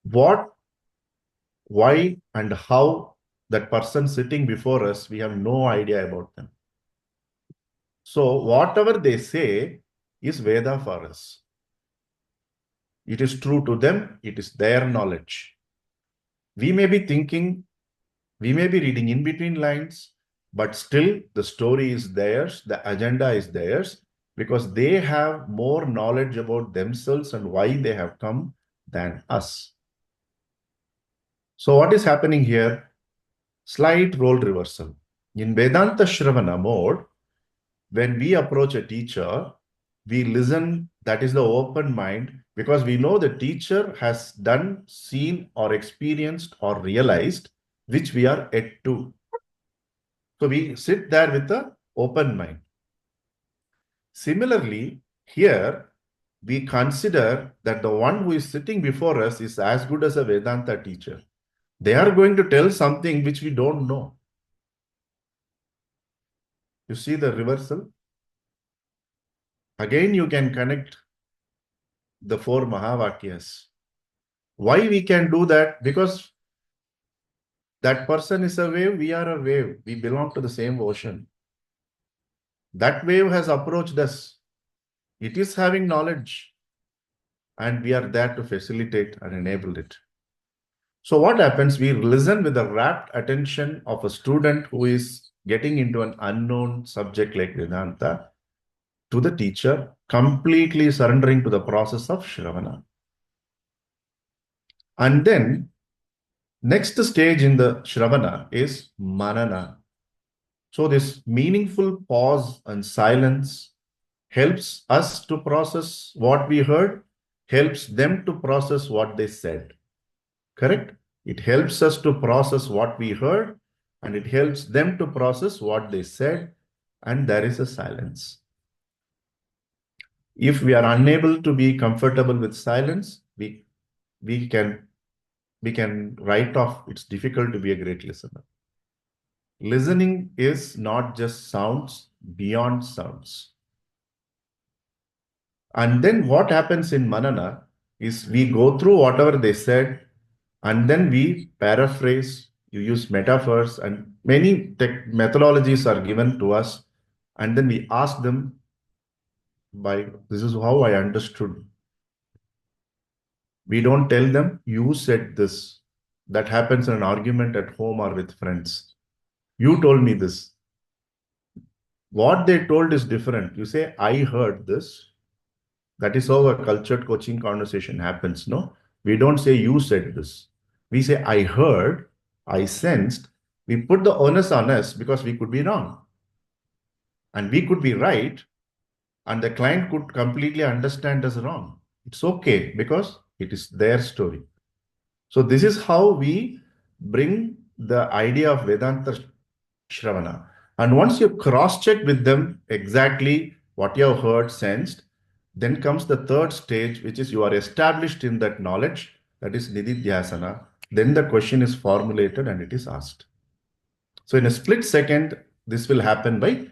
what, why, and how that person sitting before us, we have no idea about them. So whatever they say is Veda for us. It is true to them. It is their knowledge. We may be thinking, we may be reading in between lines, but still the story is theirs. The agenda is theirs, because they have more knowledge about themselves and why they have come than us. So what is happening here? Slight role reversal. In Vedanta Shravana mode, when we approach a teacher, we listen. That is the open mind, because we know the teacher has done, seen, or experienced, or realized, which we are yet to. So we sit there with the open mind. Similarly, here we consider that the one who is sitting before us is as good as a Vedanta teacher. They are going to tell something which we don't know. You see the reversal? Again, you can connect the four Mahavakyas. Why we can do that? Because that person is a wave, we are a wave. We belong to the same ocean. That wave has approached us. It is having knowledge, and we are there to facilitate and enable it. So what happens? We listen with the rapt attention of a student who is getting into an unknown subject like Vedanta, to the teacher, completely surrendering to the process of Shravana. And then next stage in the Shravana is Manana. So this meaningful pause and silence helps us to process what we heard, helps them to process what they said. Correct? It helps us to process what we heard, and it helps them to process what they said, and there is a silence. If we are unable to be comfortable with silence, we can write off. It's difficult to be a great listener. Listening is not just sounds, beyond sounds. And then what happens in Manana is we go through whatever they said, and then we paraphrase, you use metaphors, and many methodologies are given to us. And then we ask them, this is how I understood. We don't tell them, you said this. That happens in an argument at home or with friends. You told me this. What they told is different. You say, I heard this. That is how a cultured coaching conversation happens. No, we don't say, you said this. We say, I heard, I sensed. We put the onus on us because we could be wrong. And we could be right. And the client could completely understand us wrong. It's okay because it is their story. So this is how we bring the idea of Vedanta Shravana. And once you cross-check with them exactly what you have heard, sensed, then comes the third stage, which is you are established in that knowledge, that is Nididhyasana. Then the question is formulated and it is asked. So in a split second, this will happen by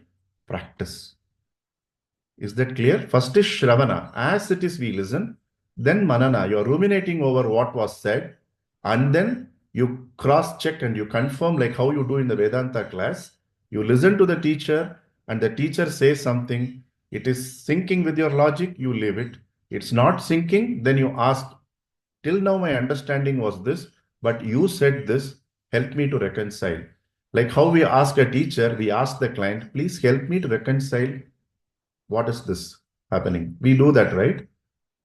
practice. Is that clear? First is Shravana. As it is, we listen. Then Manana. You are ruminating over what was said. And then you cross-check and you confirm, like how you do in the Vedanta class. You listen to the teacher and the teacher says something. It is syncing with your logic, you leave it. It's not syncing, then you ask, till now my understanding was this, but you said this, help me to reconcile. Like how we ask a teacher, we ask the client, please help me to reconcile. What is this happening? We do that, right?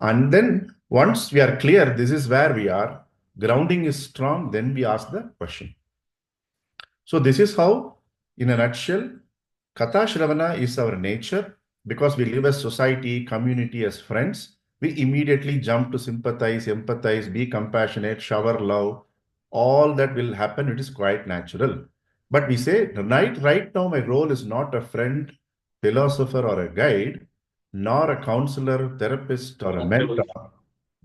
And then once we are clear, this is where we are, grounding is strong, then we ask the question. So this is how, in a nutshell, Katha Shravana is our nature. Because we live as society, community, as friends, we immediately jump to sympathize, empathize, be compassionate, shower love. All that will happen. It is quite natural. But we say, right now, my role is not a friend, philosopher, or a guide, nor a counselor, therapist, or a mentor.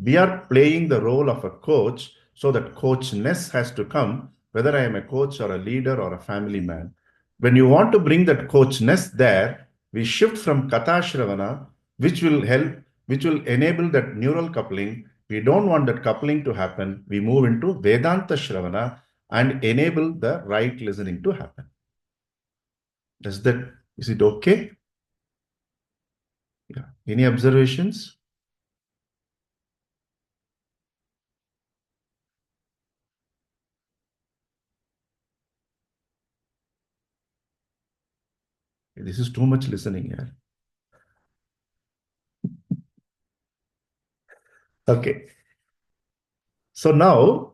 We are playing the role of a coach, so that coachness has to come, whether I am a coach or a leader or a family man. When you want to bring that coachness there, we shift from Katha Shravana, which will help, which will enable that neural coupling. We don't want that coupling to happen. We move into Vedanta Shravana and enable the right listening to happen. Is it okay? Yeah. Any observations? This is too much listening here. Okay. So now,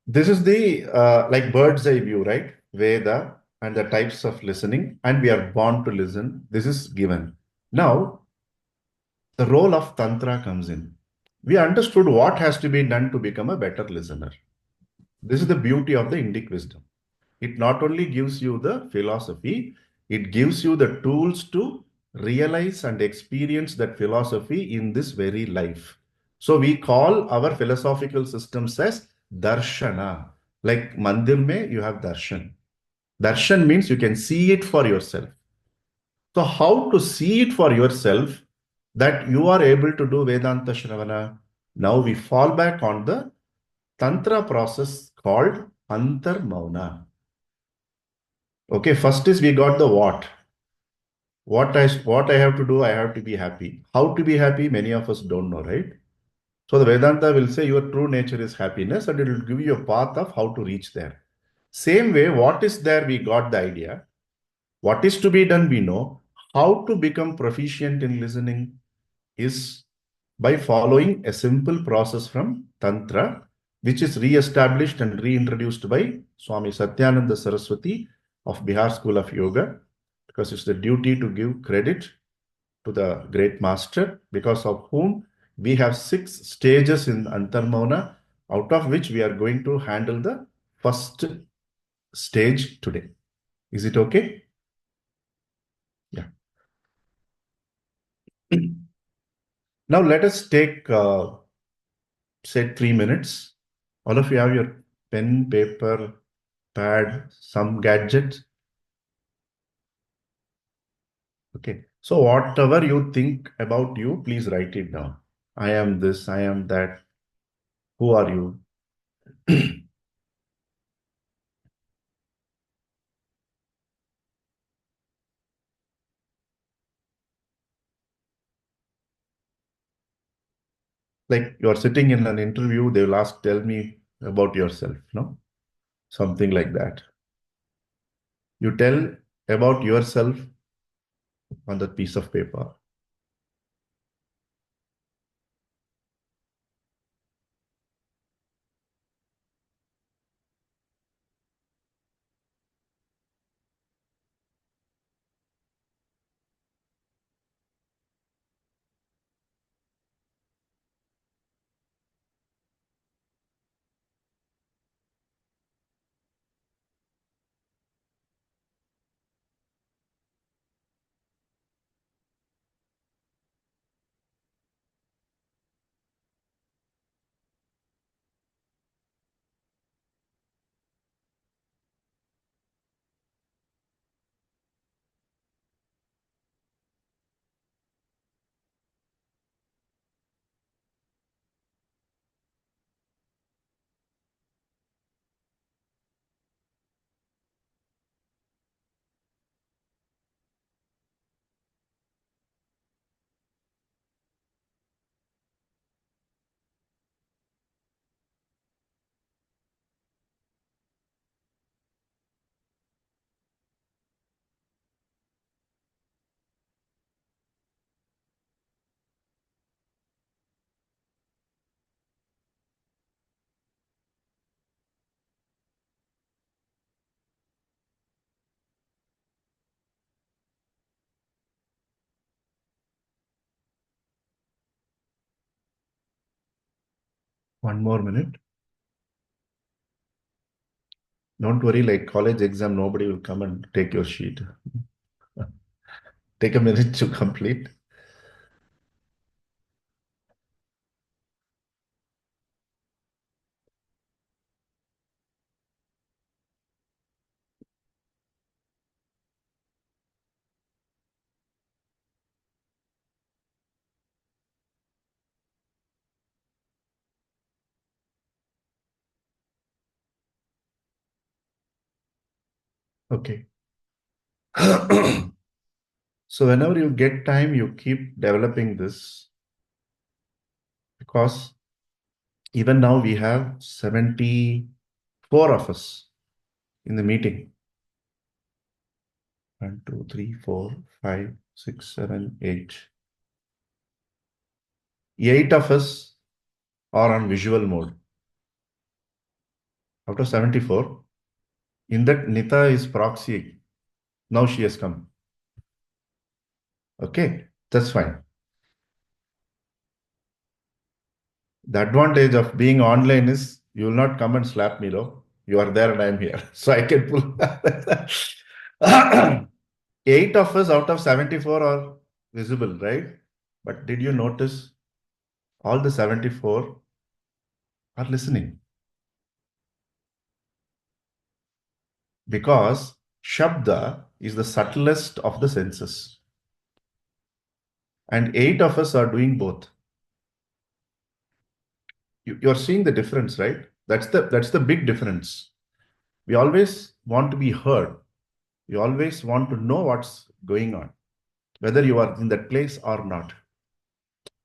this is the like bird's eye view, right? Veda and the types of listening, and we are born to listen. This is given. Now, the role of Tantra comes in. We understood what has to be done to become a better listener. This is the beauty of the Indic wisdom. It not only gives you the philosophy, it gives you the tools to realize and experience that philosophy in this very life. So we call our philosophical systems as darshana. Like mandir mein, you have darshan. Darshan means you can see it for yourself. So how to see it for yourself that you are able to do Vedanta Shravana? Now we fall back on the Tantra process called Antar Mouna. Okay, first is we got the what. What I have to do, I have to be happy. How to be happy, many of us don't know, right? So the Vedanta will say your true nature is happiness, and it will give you a path of how to reach there. Same way, what is there, we got the idea. What is to be done, we know. How to become proficient in listening is by following a simple process from Tantra, which is re-established and reintroduced by Swami Satyananda Saraswati of Bihar School of Yoga, because it's the duty to give credit to the great master, because of whom we have 6 stages in Antar Mouna, out of which we are going to handle the first stage today. Is it okay? Yeah. Now let us take, say, 3 minutes. All of you have your pen, paper, pad, some gadget. Okay. So whatever you think about you, please write it down. I am this, I am that. Who are you? like you're sitting in an interview, they will ask, tell me about yourself, no? Something like that. You tell about yourself on that piece of paper. One more minute. Don't worry, like college exam, nobody will come and take your sheet. Take a minute to complete. Okay. So whenever you get time, you keep developing this, because even now we have 74 of us in the meeting. 1, 2, 3, 4, 5, 6, 7, 8. 8 of us are on visual mode. Out of 74, in that Nita is proxy. Now she has come. Okay, that's fine. The advantage of being online is you will not come and slap me, though. You are there and I am here. So I can pull. 8 of us out of 74 are visible, right? But did you notice all the 74 are listening? Because Shabda is the subtlest of the senses. And 8 of us are doing both. You're seeing the difference, right? That's the big difference. We always want to be heard. We always want to know what's going on, whether you are in that place or not.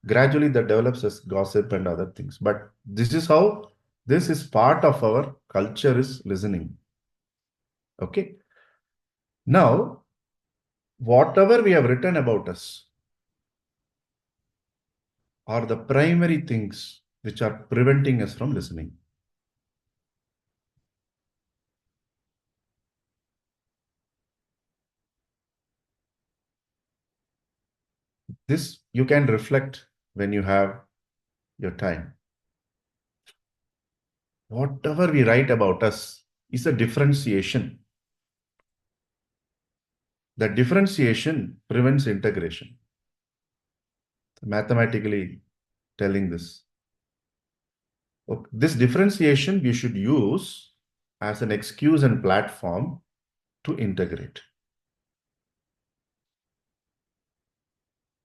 Gradually that develops as gossip and other things. But this is how, this is part of our culture, is listening. Okay. Now, whatever we have written about us are the primary things which are preventing us from listening. This you can reflect when you have your time. Whatever we write about us is a differentiation. The differentiation prevents integration. Mathematically telling this. Okay. This differentiation we should use as an excuse and platform to integrate.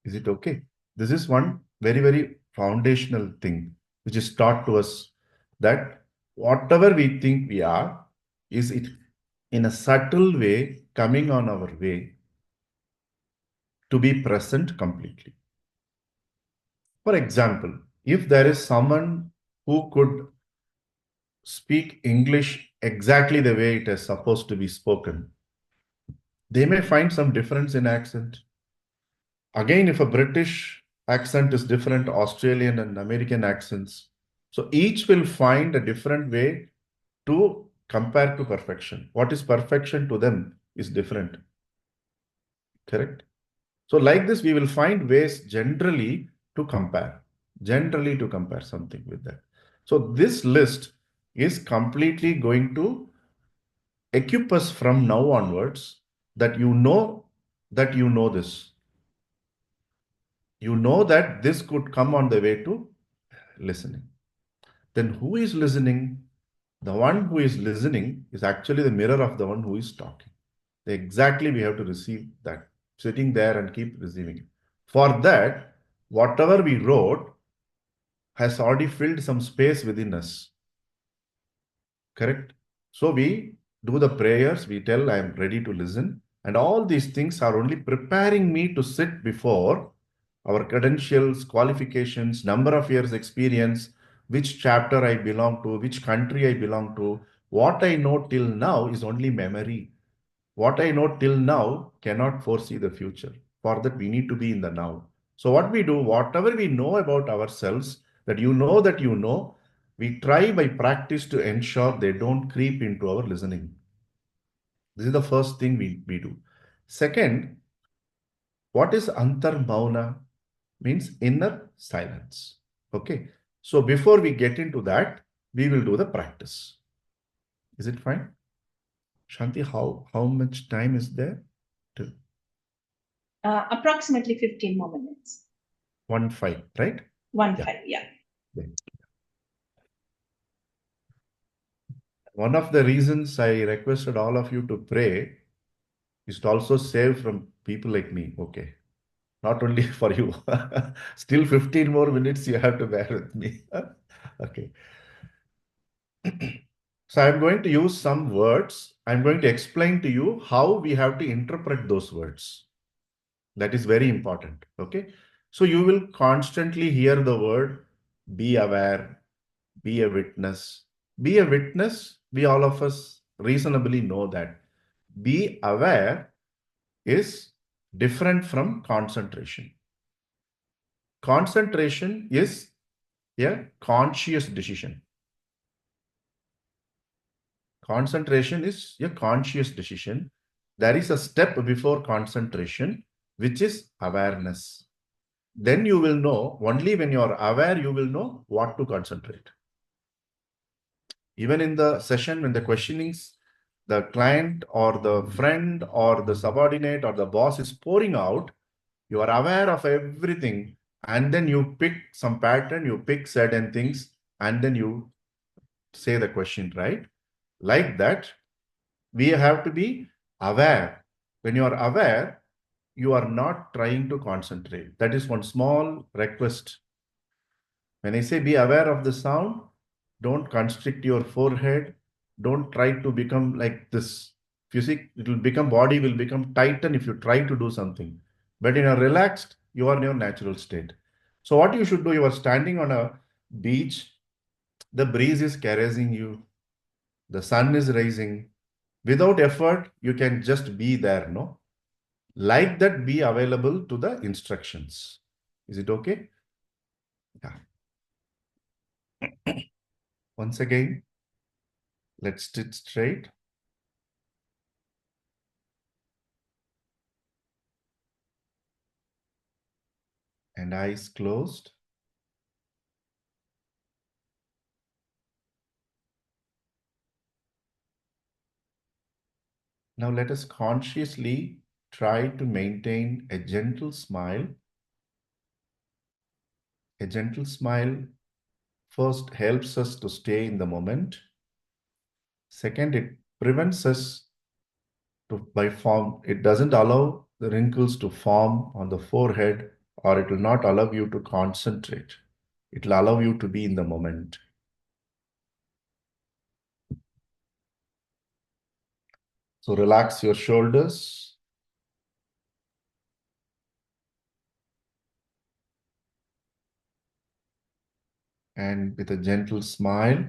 Is it okay? This is one very, very foundational thing which is taught to us, that whatever we think we are, is it in a subtle way coming on our way to be present completely. For example, if there is someone who could speak English exactly the way it is supposed to be spoken, they may find some difference in accent. Again, if a British accent is different, Australian and American accents, so each will find a different way to compare to perfection. What is perfection to them is different. Correct? So like this, we will find ways generally to compare something with that. So this list is completely going to equip us from now onwards that you know this. You know that this could come on the way to listening. Then who is listening? The one who is listening is actually the mirror of the one who is talking. Exactly, we have to receive that, sitting there and keep receiving it. For that, whatever we wrote has already filled some space within us. Correct? So we do the prayers, we tell, I am ready to listen. And all these things are only preparing me to sit before our credentials, qualifications, number of years experience, which chapter I belong to, which country I belong to. What I know till now is only memory. What I know till now cannot foresee the future. For that, we need to be in the now. So what we do, whatever we know about ourselves, that you know, we try by practice to ensure they don't creep into our listening. This is the first thing we do. Second, what is Antar Mouna? Means inner silence. Okay. So before we get into that, we will do the practice. Is it fine? Shanti, how much time is there? Approximately 15 more minutes. 1-5, right? 1-5, yeah. One of the reasons I requested all of you to pray is to also save from people like me. Okay. Not only for you. Still 15 more minutes you have to bear with me. Okay. So I'm going to use some words. I'm going to explain to you how we have to interpret those words. That is very important. Okay. So you will constantly hear the word be aware, be a witness. Be a witness, we all of us reasonably know that. Be aware is different from concentration. Concentration is a conscious decision. Concentration is a conscious decision. There is a step before concentration, which is awareness. Then you will know, only when you are aware, you will know what to concentrate. Even in the session, when the questionings, the client or the friend or the subordinate or the boss is pouring out, you are aware of everything. And then you pick some pattern, you pick certain things, and then you say the question, right? Like that, we have to be aware. When you are aware, you are not trying to concentrate. That is one small request. When I say be aware of the sound, don't constrict your forehead. Don't try to become like this. It will become, body will become tighten if you try to do something. But in a relaxed, you are in your natural state. So what you should do, you are standing on a beach, the breeze is caressing you, the sun is rising. Without effort, you can just be there, no? Like that, be available to the instructions. Is it okay? Yeah. Once again, let's sit straight. And eyes closed. Now let us consciously try to maintain a gentle smile. A gentle smile first helps us to stay in the moment. Second, it prevents us it doesn't allow the wrinkles to form on the forehead, or it will not allow you to concentrate. It will allow you to be in the moment. So relax your shoulders. And with a gentle smile,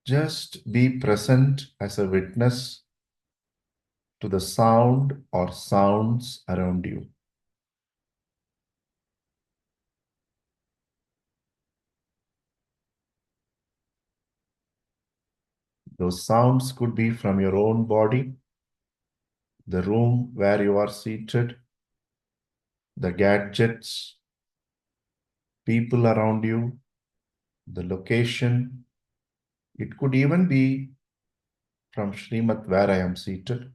just be present as a witness to the sound or sounds around you. Those sounds could be from your own body, the room where you are seated, the gadgets, people around you, the location. It could even be from Srimat where I am seated.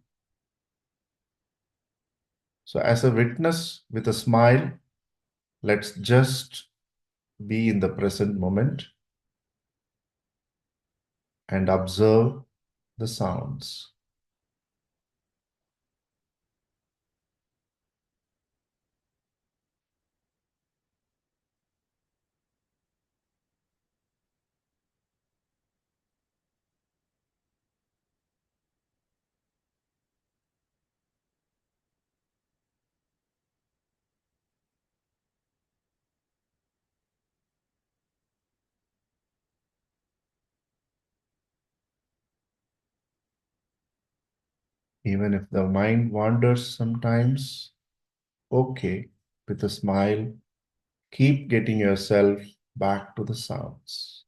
So as a witness with a smile, let's just be in the present moment and observe the sounds. Even if the mind wanders sometimes, okay, with a smile, keep getting yourself back to the sounds.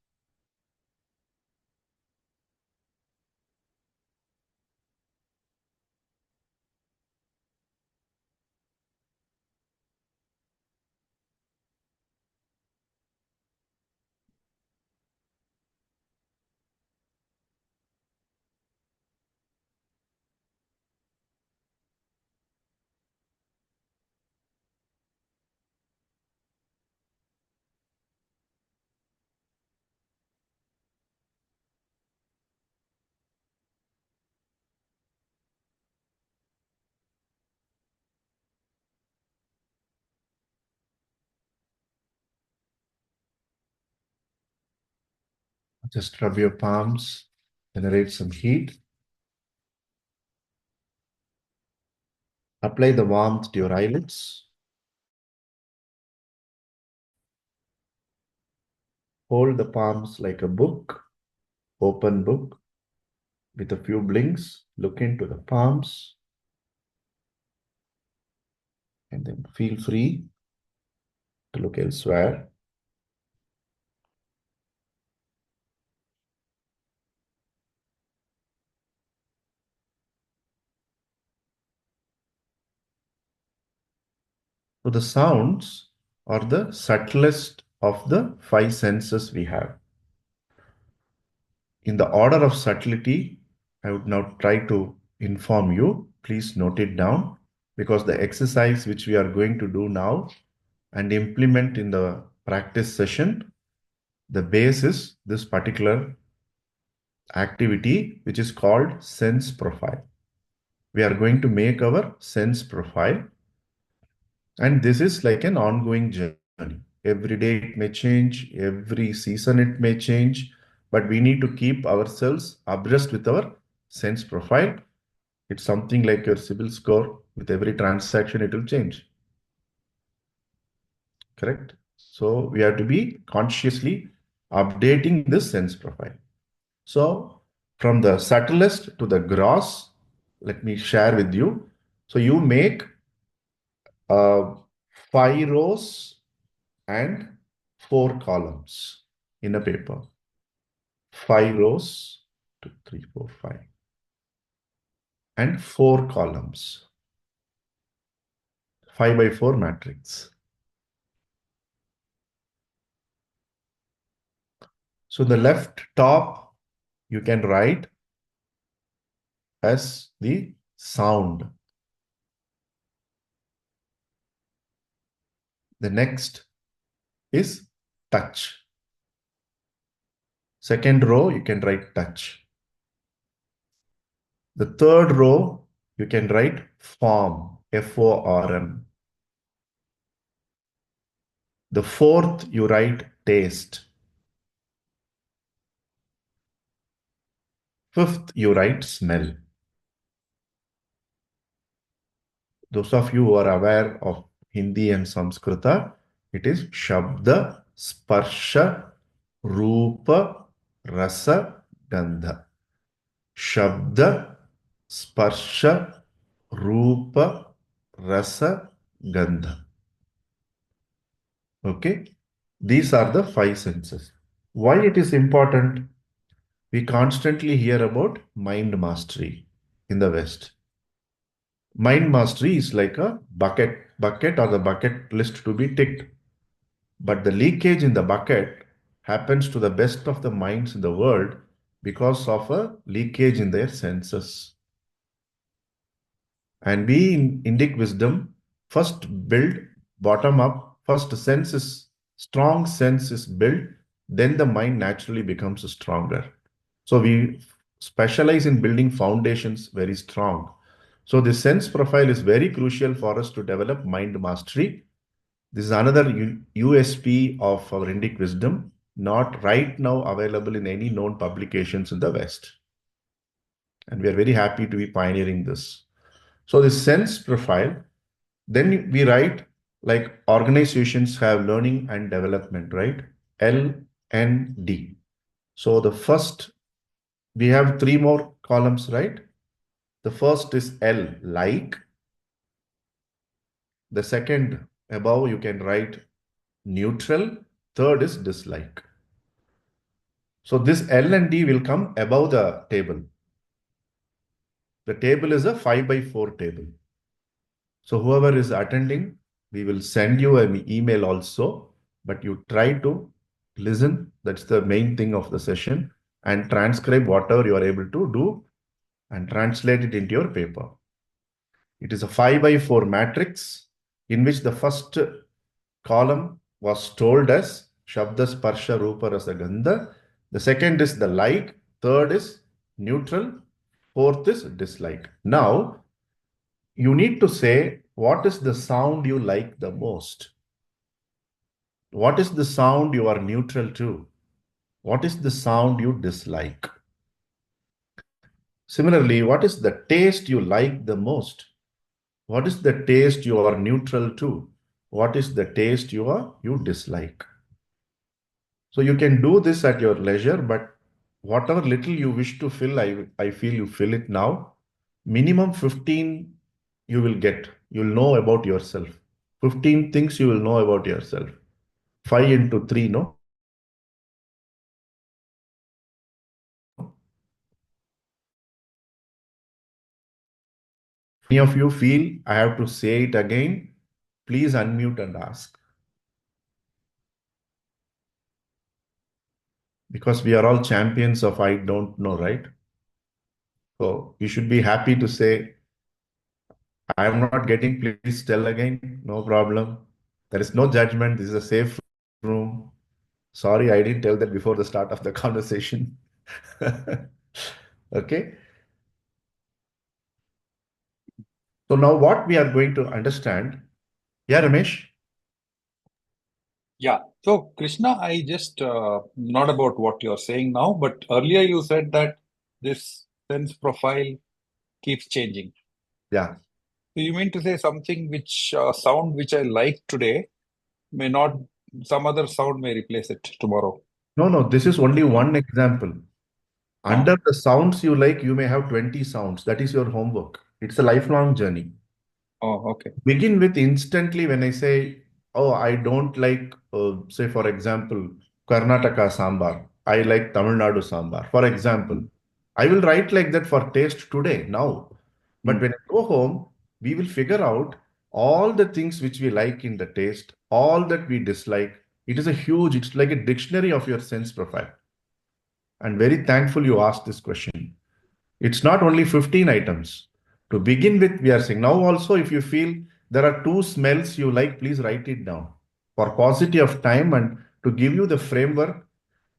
Just rub your palms, generate some heat. Apply the warmth to your eyelids. Hold the palms like a book, open book, with a few blinks. Look into the palms and then feel free to look elsewhere. So the sounds are the subtlest of the five senses we have. In the order of subtlety, I would now try to inform you. Please note it down, because the exercise which we are going to do now and implement in the practice session, the base is this particular activity, which is called sense profile. We are going to make our sense profile, and this is like an ongoing journey. Every day it may change, every season it may change, but we need to keep ourselves abreast with our sense profile. It's something like your CIBIL score. With every transaction, it will change. Correct? So we have to be consciously updating this sense profile. So from the subtlest to the gross, let me share with you. So you make 5 rows and 4 columns in a paper. 5 rows, 2, 3, 4, 5, and 4 columns. 5 by 4 matrix. So the left top you can write as the sound. The next is touch. Second row you can write touch. The third row you can write form, F-O-R-M. The fourth you write taste. Fifth you write smell. Those of you who are aware of Hindi and Samskrita, it is Shabda, Sparsha, Rupa, Rasa, Gandha. Shabda, Sparsha, Rupa, Rasa, Gandha. Okay? These are the five senses. Why it is important? We constantly hear about mind mastery in the West. Mind mastery is like a bucket or the bucket list to be ticked. But the leakage in the bucket happens to the best of the minds in the world because of a leakage in their senses. And we in Indic wisdom first build bottom up, first strong sense is built, then the mind naturally becomes stronger. So we specialize in building foundations very strong. So the sense profile is very crucial for us to develop mind mastery. This is another USP of our Indic wisdom, not right now available in any known publications in the West. And we are very happy to be pioneering this. So the sense profile, then we write like organizations have learning and development, right? L, N, D. So the first, we have three more columns, right? The first is L, like. The second above you can write neutral. Third is dislike. So this L and D will come above the table. The table is a 5x4 table. So whoever is attending, we will send you an email also, but you try to listen. That's the main thing of the session, and transcribe whatever you are able to do and translate it into your paper. It is a 5x4 matrix in which the first column was told as Shabda Sparsha Rupa Rasa Gandha. The second is the like, third is neutral, fourth is dislike. Now, you need to say what is the sound you like the most? What is the sound you are neutral to? What is the sound you dislike? Similarly, what is the taste you like the most? What is the taste you are neutral to? What is the taste you dislike? So you can do this at your leisure, but whatever little you wish to fill, I feel you fill it now. Minimum 15 you will get. You'll know about yourself. 15 things you will know about yourself. 5 into 3, no? If any of you feel I have to say it again, please unmute and ask. Because we are all champions of I don't know, right? So you should be happy to say, I am not getting, please tell again, no problem. There is no judgment. This is a safe room. Sorry, I didn't tell that before the start of the conversation. Okay. So now what we are going to understand. Yeah, Ramesh? Yeah. So, Krishna, I just, not about what you're saying now, but earlier you said that this sense profile keeps changing. Yeah. So you mean to say something which, sound which I like today may not, some other sound may replace it tomorrow. No, this is only one example. Under the sounds you like, you may have 20 sounds. That is your homework. It's a lifelong journey. Oh, okay. Begin with instantly when I say, oh, I don't like, say, for example, Karnataka sambar. I like Tamil Nadu sambar. For example, I will write like that for taste today, now. But when I go home, we will figure out all the things which we like in the taste, all that we dislike. It's like a dictionary of your sense profile. And very thankful you asked this question. It's not only 15 items. To begin with, we are saying now also, if you feel there are two smells you like, please write it down for paucity of time and to give you the framework.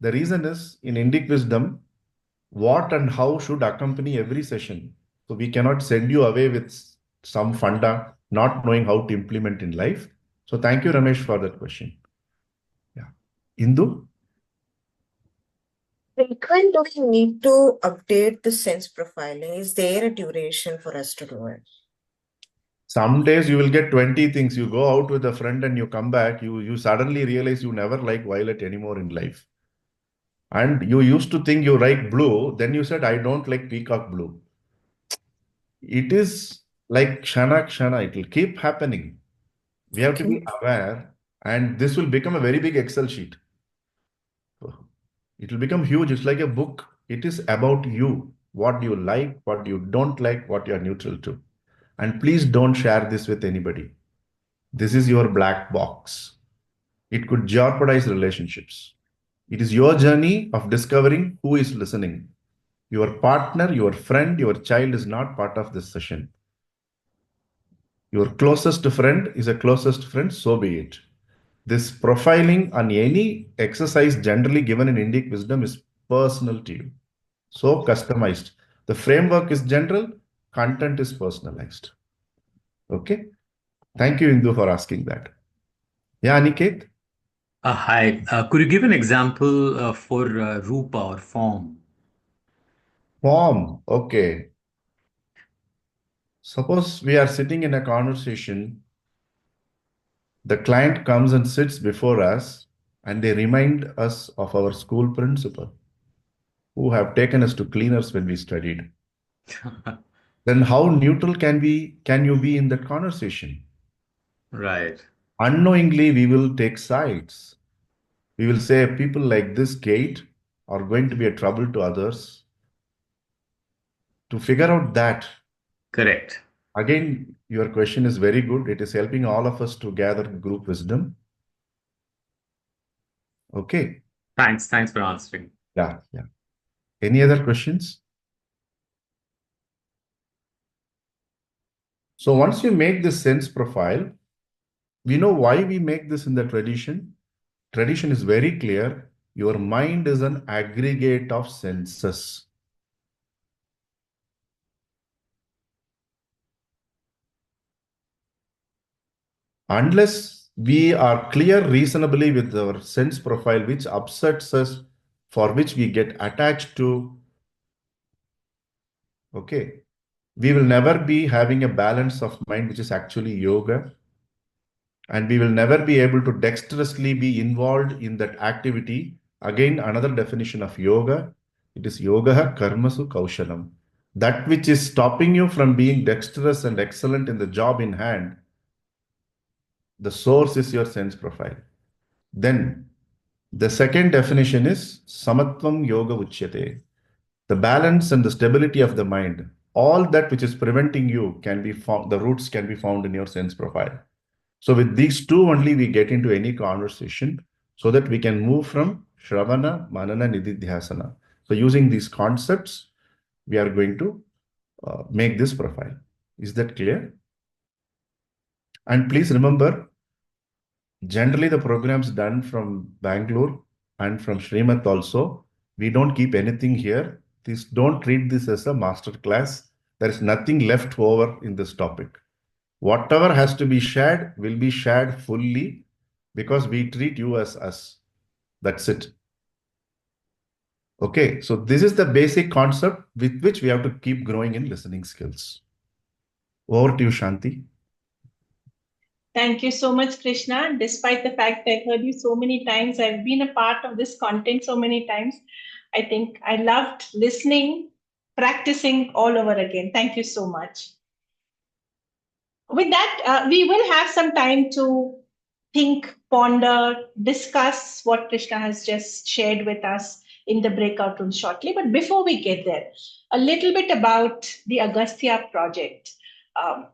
The reason is in Indic wisdom, what and how should accompany every session. So we cannot send you away with some funda, not knowing how to implement in life. So thank you, Ramesh, for that question. Yeah. Indu? When do we need to update the sense profiling? Is there a duration for us to do it? Some days you will get 20 things. You go out with a friend and you come back, you suddenly realize you never like violet anymore in life. And you used to think you like blue, then you said, I don't like peacock blue. It is like kshana, it will keep happening. We have to be aware, and this will become a very big Excel sheet. It will become huge. It's like a book. It is about you, what you like, what you don't like, what you are neutral to. And please don't share this with anybody. This is your black box. It could jeopardize relationships. It is your journey of discovering who is listening. Your partner, your friend, your child is not part of this session. Your closest friend is a closest friend, so be it. This profiling on any exercise generally given in Indic Wisdom is personal to you. So customized. The framework is general, content is personalized. Okay. Thank you, Indu, for asking that. Yeah, Aniket? Hi. Could you give an example for Rupa or form? Form. Okay. Suppose we are sitting in a conversation. The client comes and sits before us and they remind us of our school principal who have taken us to cleaners when we studied. Then how neutral can you be in that conversation? Right. Unknowingly, we will take sides. We will say people like this gate are going to be a trouble to others. To figure out that, Correct. again, your question is very good. It is helping all of us to gather group wisdom. Okay. Thanks for answering. Yeah. Any other questions? So once you make this sense profile, we know why we make this in the tradition. Tradition is very clear. Your mind is an aggregate of senses. Unless we are clear reasonably with our sense profile, which upsets us, for which we get attached to, okay, we will never be having a balance of mind, which is actually yoga. And we will never be able to dexterously be involved in that activity. Again, another definition of yoga, it is yoga karmasu kaushalam. That which is stopping you from being dexterous and excellent in the job in hand, the source is your sense profile. Then the second definition is samatvam yoga uchyate. The balance and the stability of the mind. All that which is preventing you can be found, the roots can be found in your sense profile. So with these two only we get into any conversation so that we can move from Shravana, Manana, Nididhyasana. So using these concepts, we are going to make this profile. Is that clear? And please remember, generally the programs done from Bangalore and from Srimat also, we don't keep anything here. Please don't treat this as a master class. There is nothing left over in this topic. Whatever has to be shared will be shared fully because we treat you as us. That's it. Okay, so this is the basic concept with which we have to keep growing in listening skills. Over to you, Shanti. Thank you so much, Krishna. Despite the fact that I've heard you so many times, I've been a part of this content so many times. I think I loved listening, practicing all over again. Thank you so much. With that, we will have some time to think, ponder, discuss what Krishna has just shared with us in the breakout room shortly. But before we get there, a little bit about the Agastya project.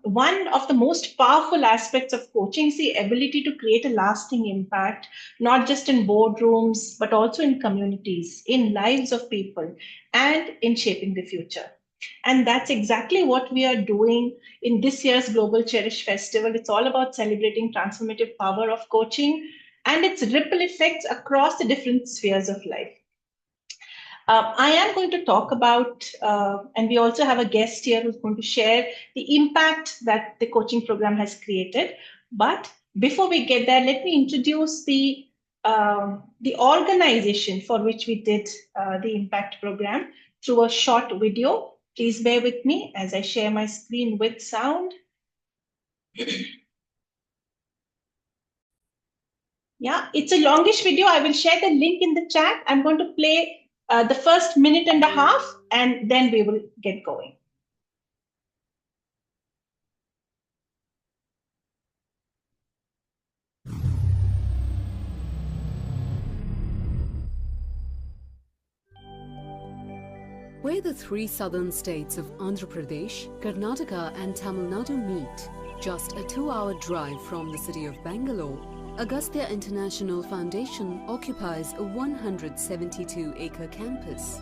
One of the most powerful aspects of coaching is the ability to create a lasting impact, not just in boardrooms, but also in communities, in lives of people, and in shaping the future. And that's exactly what we are doing in this year's Global Cherish Festival. It's all about celebrating transformative power of coaching and its ripple effects across the different spheres of life. I am going to talk about, and we also have a guest here who's going to share the impact that the coaching program has created. But before we get there, let me introduce the organization for which we did the impact program through a short video. Please bear with me as I share my screen with sound. Yeah, it's a longish video. I will share the link in the chat. I'm going to play the first minute and a half, and then we will get going. Where the three southern states of Andhra Pradesh, Karnataka and Tamil Nadu meet, just a 2-hour drive from the city of Bangalore, Agastya International Foundation occupies a 172-acre campus.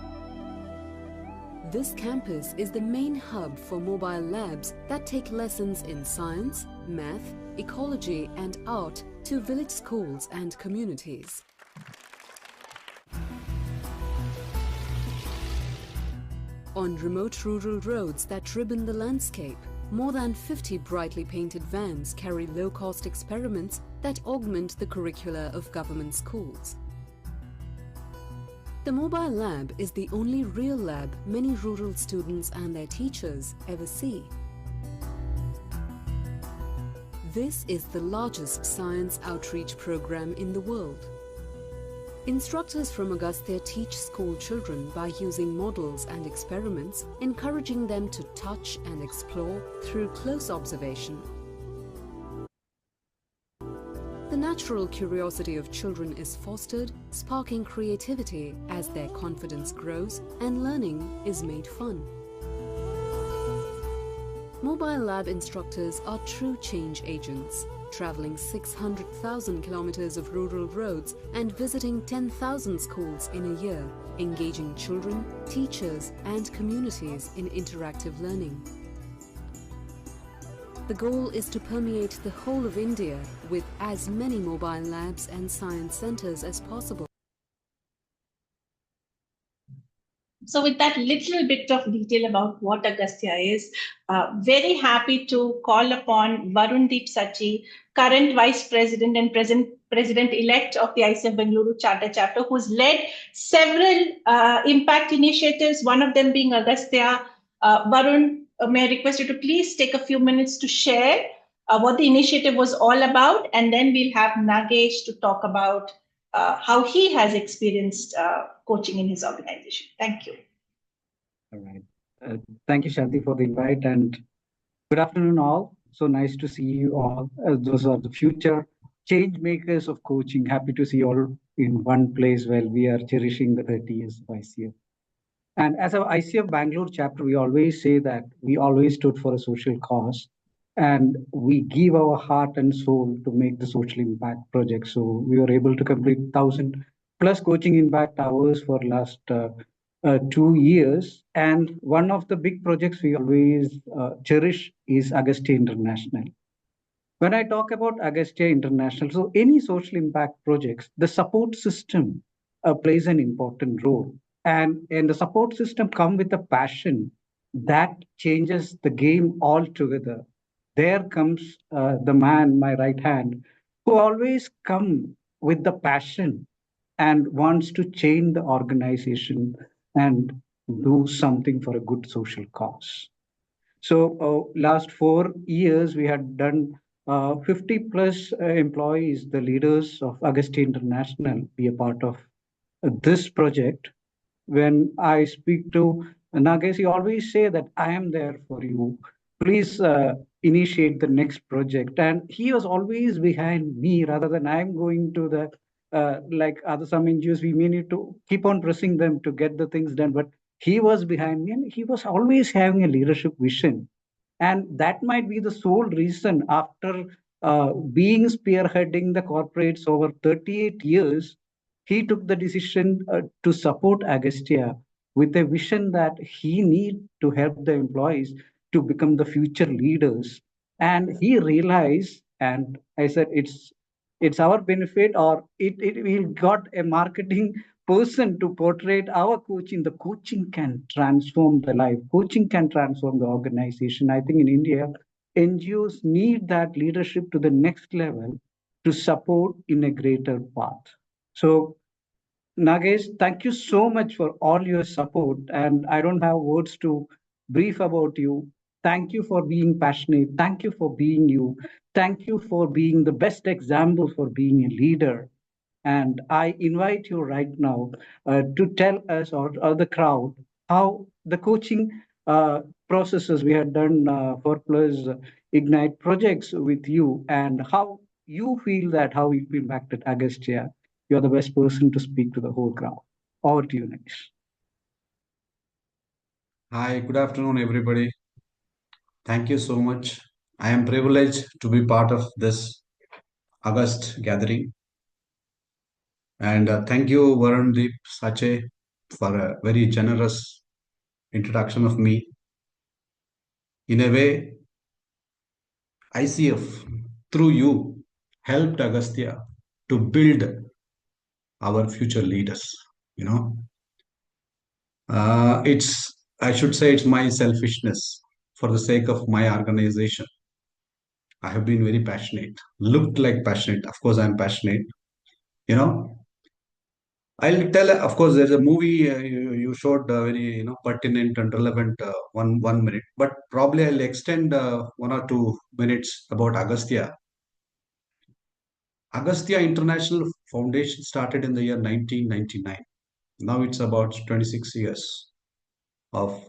This campus is the main hub for mobile labs that take lessons in science, math, ecology and art to village schools and communities. On remote rural roads that ribbon the landscape, more than 50 brightly painted vans carry low-cost experiments that augment the curricula of government schools. The mobile lab is the only real lab many rural students and their teachers ever see. This is the largest science outreach program in the world. Instructors from Agastya teach school children by using models and experiments, encouraging them to touch and explore through close observation. The natural curiosity of children is fostered, sparking creativity as their confidence grows and learning is made fun. Mobile lab instructors are true change agents, traveling 600,000 kilometers of rural roads and visiting 10,000 schools in a year, engaging children, teachers and communities in interactive learning. The goal is to permeate the whole of India with as many mobile labs and science centers as possible. So with that little bit of detail about what Agastya is, very happy to call upon Varundeep Sachi, current Vice President and present President-elect of the ICF Bengaluru Charter Chapter, who's led several impact initiatives, one of them being Agastya. Varun, may I request you to please take a few minutes to share what the initiative was all about, and then we'll have Nagesh to talk about how he has experienced coaching in his organization. Thank you. All right. Thank you, Shanti, for the invite, and good afternoon, all. So nice to see you all. Those are the future change makers of coaching. Happy to see you all in one place while we are cherishing the 30 years of ICF. And as our ICF Bangalore chapter, we always say that we always stood for a social cause, and we give our heart and soul to make the social impact project. So we were able to complete 1,000 plus coaching impact hours for last 2 years. And one of the big projects we always cherish is Agastya International. When I talk about Agastya International, so any social impact projects, the support system plays an important role. And the support system come with a passion that changes the game altogether. There comes the man, my right hand, who always come with the passion and wants to change the organization and do something for a good social cause. So last 4 years, we had done 50 plus employees, the leaders of Agastya International, be a part of this project. When I speak to Nagesh, he always say that I am there for you. Please initiate the next project. And he was always behind me rather than I'm going to the, like other some NGOs, we may need to keep on pressing them to get the things done. But he was behind me and he was always having a leadership vision. And that might be the sole reason after being spearheading the corporates over 38 years, he took the decision to support Agastya with a vision that he need to help the employees to become the future leaders. And he realized, and I said, it's our benefit, or we got a marketing person to portray our coaching. The coaching can transform the life. Coaching can transform the organization. I think in India, NGOs need that leadership to the next level to support in a greater path. So Nagesh, thank you so much for all your support. And I don't have words to brief about you. Thank you for being passionate. Thank you for being you. Thank you for being the best example for being a leader. And I invite you right now to tell us or the crowd how the coaching processes we have done for plus Ignite projects with you and how you feel that, how you impacted Agastya. You're the best person to speak to the whole crowd. Over to you, Nagesh. Hi, good afternoon, everybody. Thank you so much. I am privileged to be part of this August gathering. And thank you, Varun Deep Sache, for a very generous introduction of me. In a way, ICF, through you, helped Agastya to build our future leaders. You know, I should say, it's my selfishness for the sake of my organization. I have been very passionate, looked like passionate. Of course, I'm passionate. You know, I'll tell. Of course, there's a movie you showed very pertinent and relevant 1 minute, but probably I'll extend 1 or 2 minutes about Agastya. Agastya International Foundation started in the year 1999. Now it's about 26 years of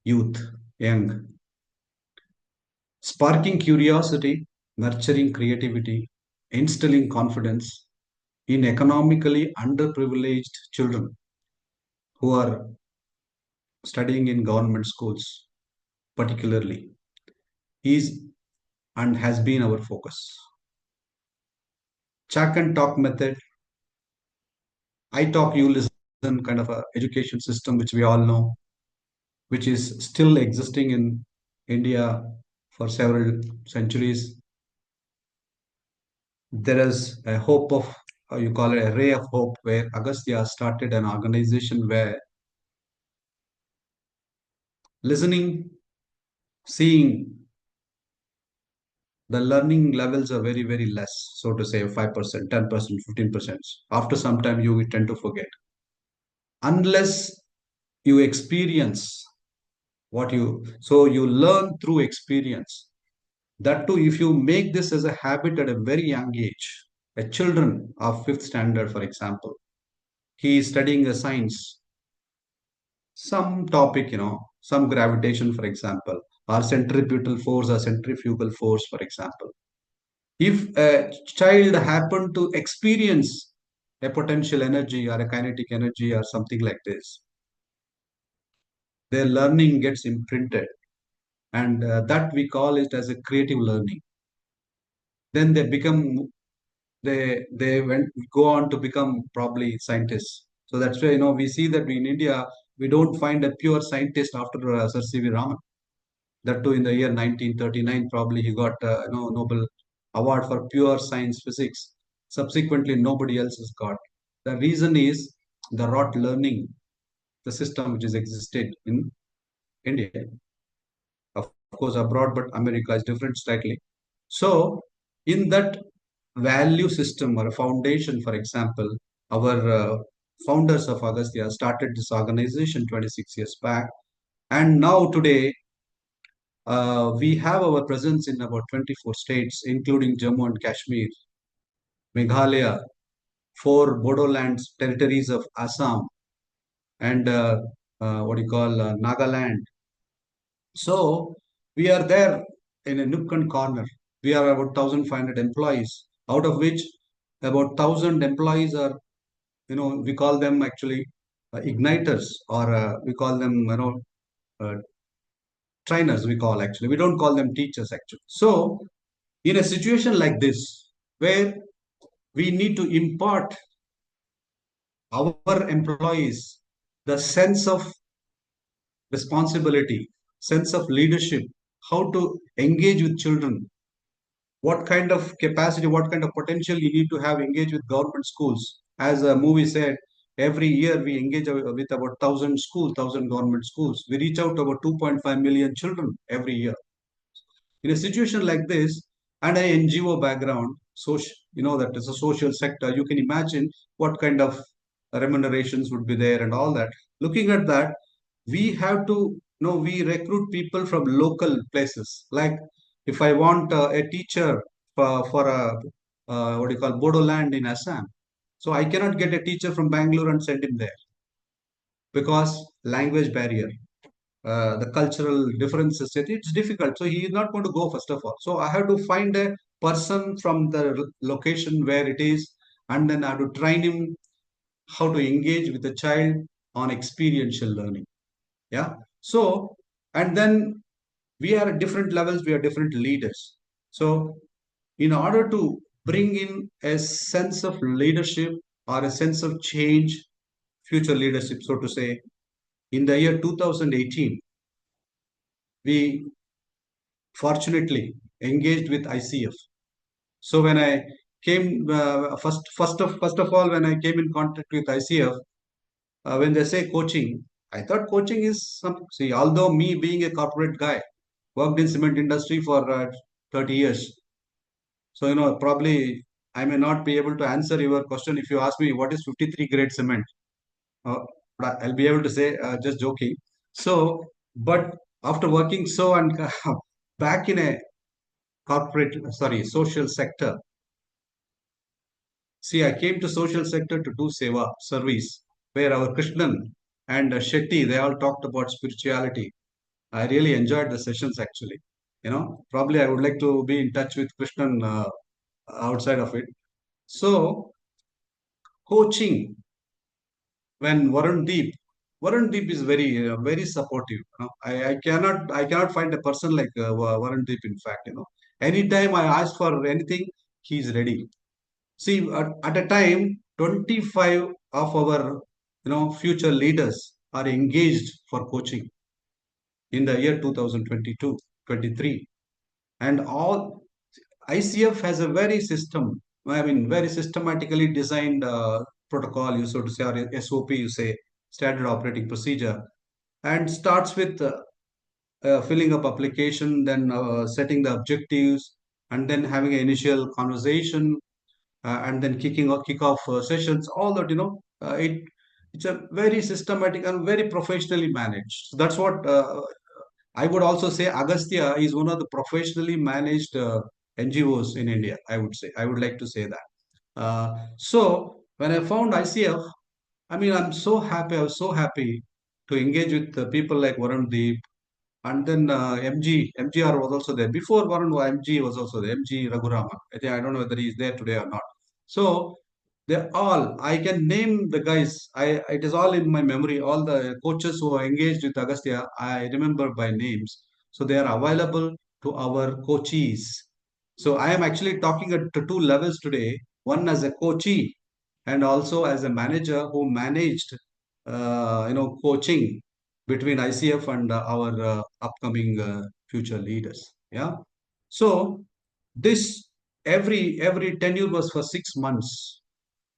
youth, young, sparking curiosity, nurturing creativity, instilling confidence in economically underprivileged children who are studying in government schools, particularly, is and has been our focus. Chalk and talk method, I talk, you listen kind of a education system, which we all know, which is still existing in India for several centuries. There is a hope of, you call it a ray of hope, where Agastya started an organization where listening, seeing, the learning levels are very, very less, so to say 5%, 10%, 15%. After some time, you tend to forget. Unless you experience so you learn through experience. That too, if you make this as a habit at a very young age, a children of 5th standard, for example, he is studying a science, some topic, some gravitation, for example, or centripetal force or centrifugal force, for example. If a child happened to experience a potential energy or a kinetic energy or something like this, their learning gets imprinted, and that we call it as a creative learning. Then they went go on to become probably scientists. So that's why we see that in India we don't find a pure scientist after Sir C.V. Raman. That too in the year 1939, probably he got Nobel Award for pure science physics. Subsequently, nobody else has got. The reason is the rote learning, the system which is existed in India. Of course, abroad, but America is different slightly. So, in that value system or a foundation, for example, our founders of Agastya started this organization 26 years back. And now today, we have our presence in about 24 states, including Jammu and Kashmir, Meghalaya, 4 Bodolands territories of Assam, and Nagaland. So we are there in a nook and corner. We are about 1,500 employees, out of which about 1,000 employees are, we call them actually igniters, or we call them, trainers, we call actually. We don't call them teachers actually. So in a situation like this, where we need to impart our employees the sense of responsibility, sense of leadership, how to engage with children, what kind of capacity, what kind of potential you need to have engage with government schools. As a movie said, every year we engage with about 1,000 schools, 1,000 government schools. We reach out to about 2.5 million children every year. In a situation like this, and an NGO background, that is a social sector, you can imagine what kind of remunerations would be there and all that. Looking at that, we have to no, we recruit people from local places. Like if I want a teacher for a what do you call Bodoland in Assam, so I cannot get a teacher from Bangalore and send him there because language barrier, the cultural differences. It's difficult. So he is not going to go first of all. So I have to find a person from the location where it is, and then I have to train him how to engage with the child on experiential learning. Yeah. So, and then we are at different levels, we are different leaders. So, in order to bring in a sense of leadership or a sense of change, future leadership, so to say, in the year 2018, we fortunately engaged with ICF. So when I came first of all, when I came in contact with ICF, when they say coaching, I thought coaching is some. See, although me being a corporate guy, worked in cement industry for 30 years, so probably I may not be able to answer your question if you ask me what is 53 grade cement. But I'll be able to say just joking. So, but after working so and back in a corporate, sorry, social sector. See, I came to social sector to do seva, service, where our Krishnan and Shetty, they all talked about spirituality. I really enjoyed the sessions actually. Probably I would like to be in touch with Krishnan outside of it. So, coaching, when Varun Deep is very supportive. I cannot find a person like Varun Deep. In fact, anytime I ask for anything, he's ready. See, at a time, 25 of our future leaders are engaged for coaching in the year 2022, 23, and all ICF has a very systematically designed protocol, you so to say, or SOP, you say, standard operating procedure, and starts with filling up application, then setting the objectives, and then having an initial conversation, and then kick off sessions. All that it's a very systematic and very professionally managed. So that's what I would also say. Agastya is one of the professionally managed NGOs in India. I would like to say that. So when I found ICF, I mean, I'm so happy. I was so happy to engage with people like Varun Deep, and then MGR was also there. Before Varun, MG was also there. MG Raghuraman. I don't know whether he's there today or not. So they're all, I can name the guys. It is all in my memory. All the coaches who are engaged with Agastya, I remember by names. So they are available to our coachees. So I am actually talking at two levels today. One as a coachee and also as a manager who managed, coaching between ICF and our upcoming future leaders. Yeah. So this every tenure was for 6 months.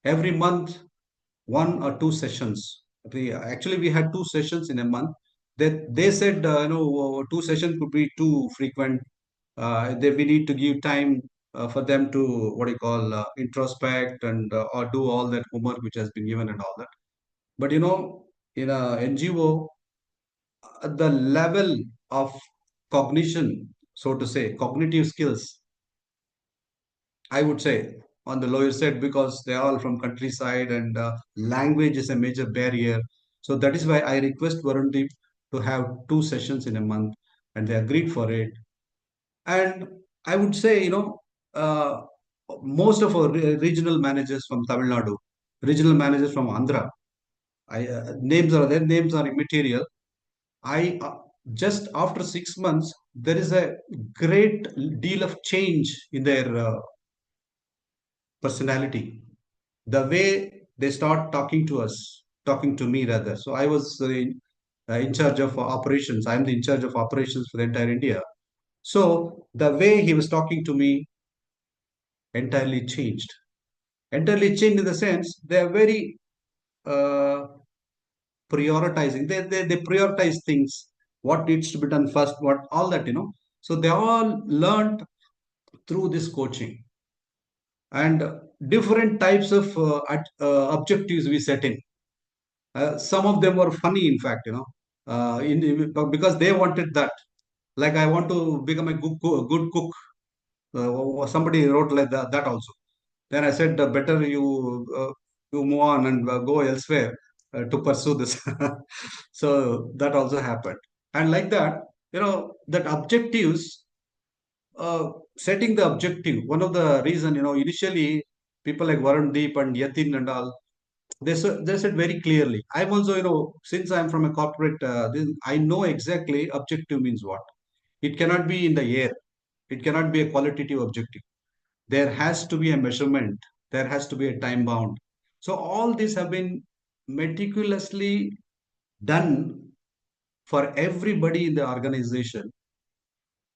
Every month, one or two sessions. We had two sessions in a month. They said two sessions could be too frequent. We need to give time for them to what you call introspect and or do all that homework which has been given and all that. But in a NGO, the level of cognition, so to say, cognitive skills, I would say on the lower side because they are all from countryside and language is a major barrier. So that is why I request Varundeep to have two sessions in a month, and they agreed for it. And I would say, uh, most of our regional managers from Tamil Nadu, regional managers from Andhra, their names are immaterial. I just after 6 months, there is a great deal of change in their personality, the way they start talking to us, talking to me rather. So I was in charge of operations. I'm in charge of operations for the entire India. So the way he was talking to me entirely changed. Entirely changed in the sense they are very uh, prioritizing. They prioritize things, what needs to be done first, what all that. So they all learned through this coaching, and different types of objectives we set in. Some of them were funny, in fact. because they wanted that. Like, I want to become a good cook. Somebody wrote like that also. Then I said, better you move on and go elsewhere to pursue this. So that also happened. And like that, that objectives, setting the objective. One of the reason, initially people like Varun Deep and Yatin and all, they said very clearly. I'm also, since I'm from a corporate, I know exactly objective means what. It cannot be in the air. It cannot be a qualitative objective. There has to be a measurement. There has to be a time bound. So all these have been meticulously done for everybody in the organization,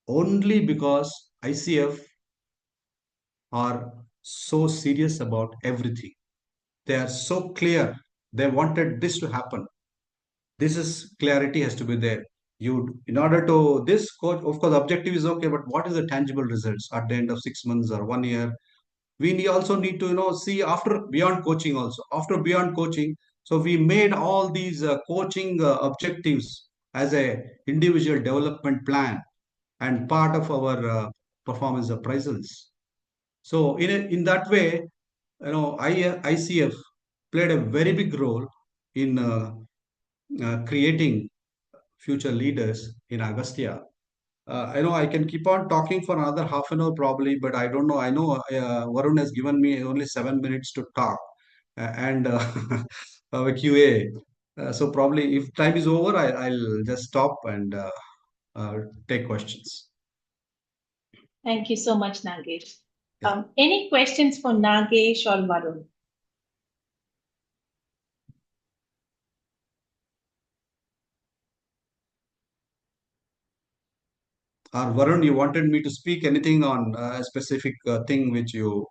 only because ICF are so serious about everything. They are so clear. They wanted this to happen. This is clarity has to be there. In order to this coach, of course, objective is okay, but what is the tangible results at the end of 6 months or 1 year? We also need to see after beyond coaching also. After beyond coaching, so we made all these coaching objectives as a individual development plan and part of our performance appraisals. So in that way, ICF played a very big role in creating future leaders in Agastya. I know I can keep on talking for another half an hour probably, but I don't know. I know Varun has given me only 7 minutes to talk and a QA. So probably if time is over, I'll just stop and take questions. Thank you so much, Nagesh. Yeah. Any questions for Nagesh or Varun? Or Varun, you wanted me to speak anything on a specific thing which you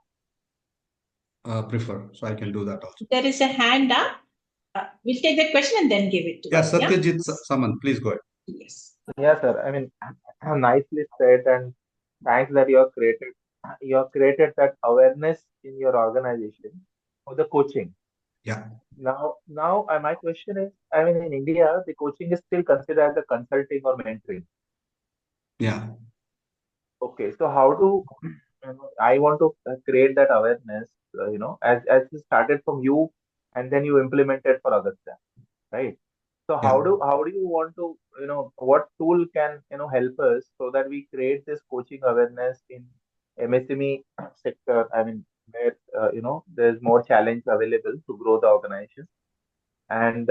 prefer, so I can do that also. There is a hand up. We'll take that question and then give it to Yeah, us. Satyajit Saman, please go ahead. Yes. Yeah, sir. I mean, nicely said, and thanks that you have created that awareness in your organization for the coaching. Yeah. Now, my question is, I mean, in India, the coaching is still considered as a consulting or mentoring. Yeah. Okay, so how do I want to create that awareness? As it started from you, and then you implemented for Agastya, right? So Yeah. how do you want to, what tool can, help us so that we create this coaching awareness in MSME sector? I mean, where, there's more challenge available to grow the organization. And,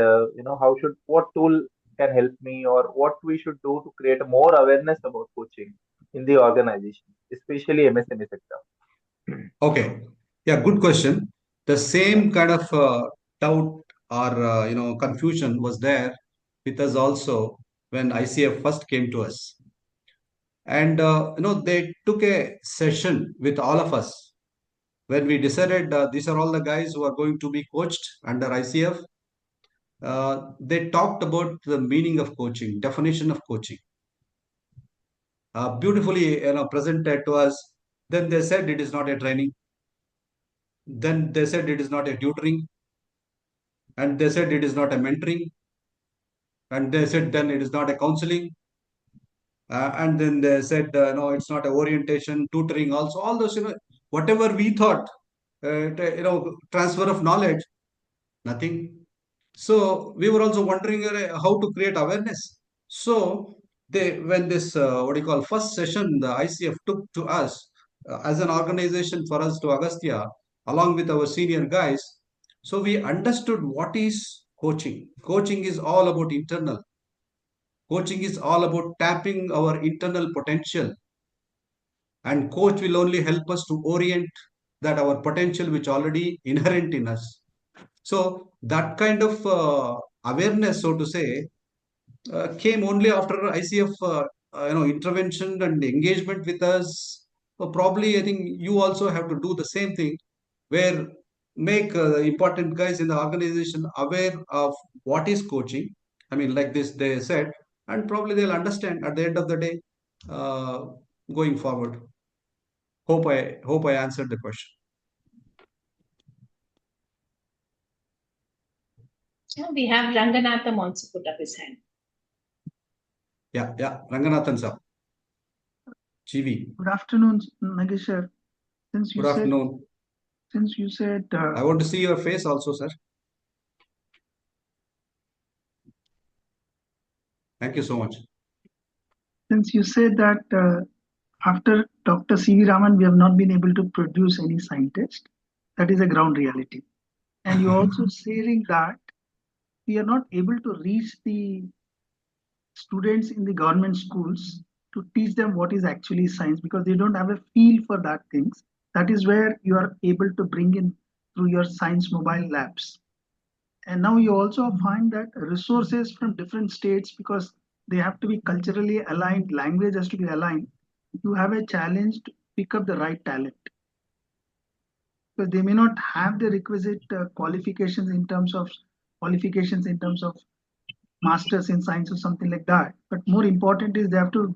what tool can help me, or what we should do to create more awareness about coaching in the organization, especially MSME sector? Okay. Yeah, good question. The same kind of doubt or confusion was there with us also when ICF first came to us. And they took a session with all of us when we decided these are all the guys who are going to be coached under ICF. They talked about the meaning of coaching, definition of coaching, beautifully presented to us. Then they said it is not a training. Then they said it is not a tutoring, and they said it is not a mentoring, and they said then it is not a counseling, and then they said no, it's not a orientation, tutoring. Also, all those whatever we thought, transfer of knowledge, nothing. So we were also wondering how to create awareness. So when this what do you call first session the ICF took to us as an organization for us to Agastya along with our senior guys, so we understood what is coaching. Coaching is all about internal. Coaching is all about tapping our internal potential, and coach will only help us to orient that our potential which already inherent in us. So that kind of awareness, so to say, came only after ICF, intervention and engagement with us. So probably, I think you also have to do the same thing, where make the important guys in the organization aware of what is coaching. I mean, like this they said, and probably they'll understand at the end of the day, uh, going forward. Hope I answered the question. We have Ranganatham also put up his hand. Yeah, Ranganathan sir. GV. Good afternoon, Nagesh sir. Good afternoon. Since you said, I want to see your face also, sir. Thank you so much. Since you said that after Dr. C.V. Raman, we have not been able to produce any scientist, that is a ground reality. And you're also saying that we are not able to reach the students in the government schools to teach them what is actually science because they don't have a feel for that things. That is where you are able to bring in through your science mobile labs. And now you also find that resources from different states, because they have to be culturally aligned, language has to be aligned, you have a challenge to pick up the right talent. Because they may not have the requisite qualifications in terms of masters in science or something like that. But more important is they have to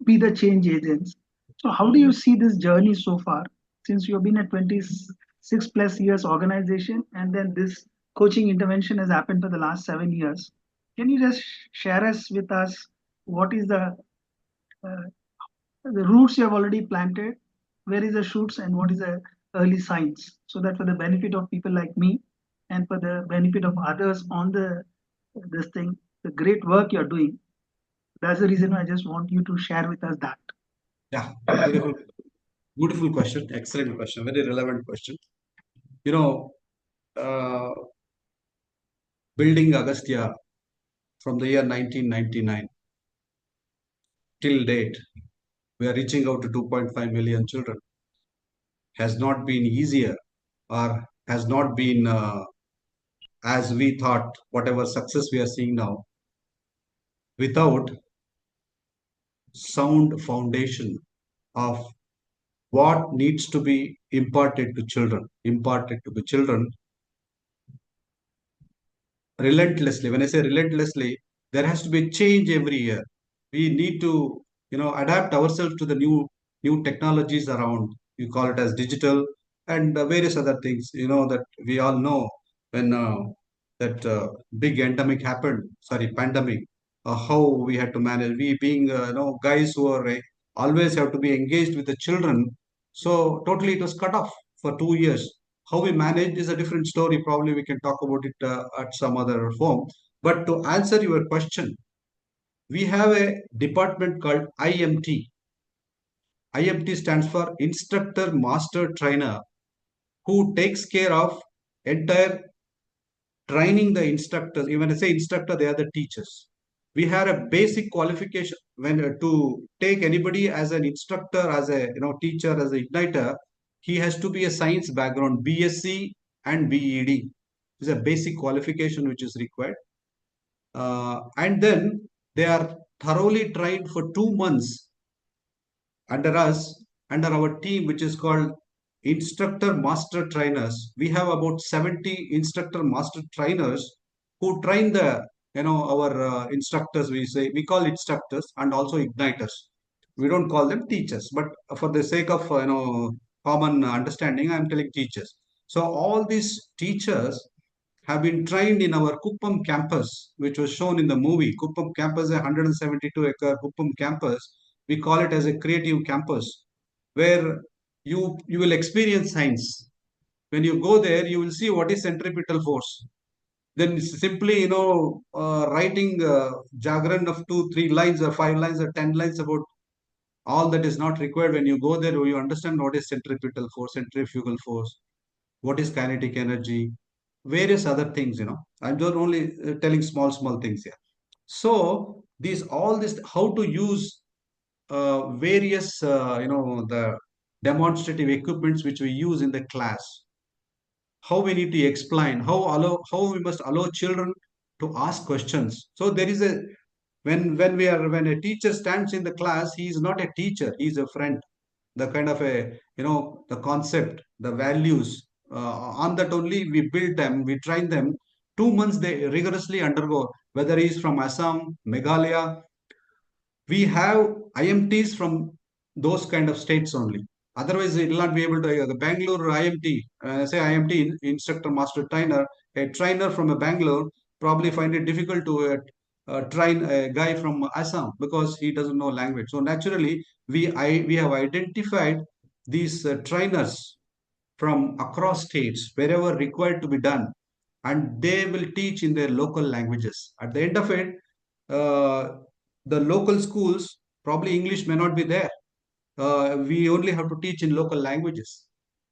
be the change agents. So how do you see this journey so far? Since you've been a 26 plus years organization, and then this coaching intervention has happened for the last 7 years. Can you just share with us what is uh, the roots you have already planted? Where is the shoots and what is the early signs? So that for the benefit of people like me and for the benefit of others on this thing, the great work you're doing. That's the reason I just want you to share with us that. Yeah, beautiful question. Excellent question. Very relevant question. You know, building Agastya from the year 1999 till date, we are reaching out to 2.5 million children. Has not been easier or has not been as we thought, whatever success we are seeing now, without sound foundation of what needs to be imparted to children relentlessly. When I say relentlessly, there has to be a change every year. We need to, adapt ourselves to the new technologies around. You call it as digital and various other things. That we all know when that big endemic happened. Sorry, pandemic. How we had to manage. We being guys who are always have to be engaged with the children. So totally it was cut off for 2 years. How we managed is a different story. Probably we can talk about it at some other form. But to answer your question, we have a department called IMT. IMT stands for Instructor Master Trainer, who takes care of entire training the instructors. When I say instructor, they are the teachers. We have a basic qualification when to take anybody as an instructor, as a teacher, as an igniter. He has to be a science background, BSc and BEd. Is a basic qualification which is required. And then they are thoroughly trained for 2 months under us, under our team, which is called Instructor Master Trainers. We have about 70 Instructor Master Trainers who train our instructors. We call instructors and also igniters. We don't call them teachers, but for the sake of common understanding, I'm telling teachers. So all these teachers have been trained in our Kuppam campus, which was shown in the movie. Kuppam campus, a 172-acre Kuppam campus. We call it as a creative campus, where you will experience science. When you go there, you will see what is centripetal force. Then simply, writing Jagran of 2, 3 lines or 5 lines or 10 lines about all that is not required. When you go there, you understand what is centripetal force, centrifugal force, what is kinetic energy, various other things. I'm just only telling small things here. So all this how to use various the demonstrative equipments which we use in the class, how we need to explain, how we must allow children to ask questions. So there is a when a teacher stands in the class, he is not a teacher, he is a friend. The kind of the concept, the values, on that only we build them, we train them. 2 months they rigorously undergo, whether he is from Assam, Meghalaya. We have IMTs from those kind of states only. Otherwise, it will not be able to. The Bangalore IMT, say IMT instructor master trainer, a trainer from a Bangalore probably find it difficult to train a guy from Assam because he doesn't know language. So naturally, we have identified these trainers from across states wherever required to be done, and they will teach in their local languages. At the end of it, the local schools, probably English may not be there. We only have to teach in local languages.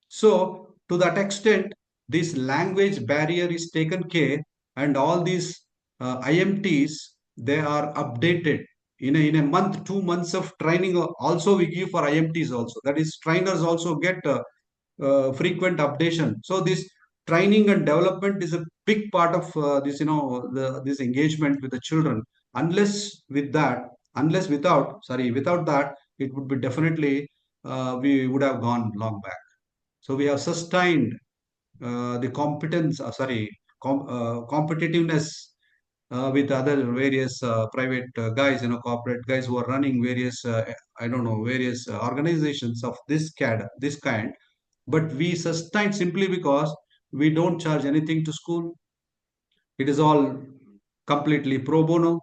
So to that extent, this language barrier is taken care, and all these IMTs, they are updated in a month, 2 months of training. Also, we give for IMTs also. That is, trainers also get frequent updation. So this training and development is a big part of this, this engagement with the children. Without that, it would be definitely we would have gone long back. So we have sustained the competitiveness with other various private guys, corporate guys who are running various, various organizations of this kind. But we sustain simply because we don't charge anything to school. It is all completely pro bono.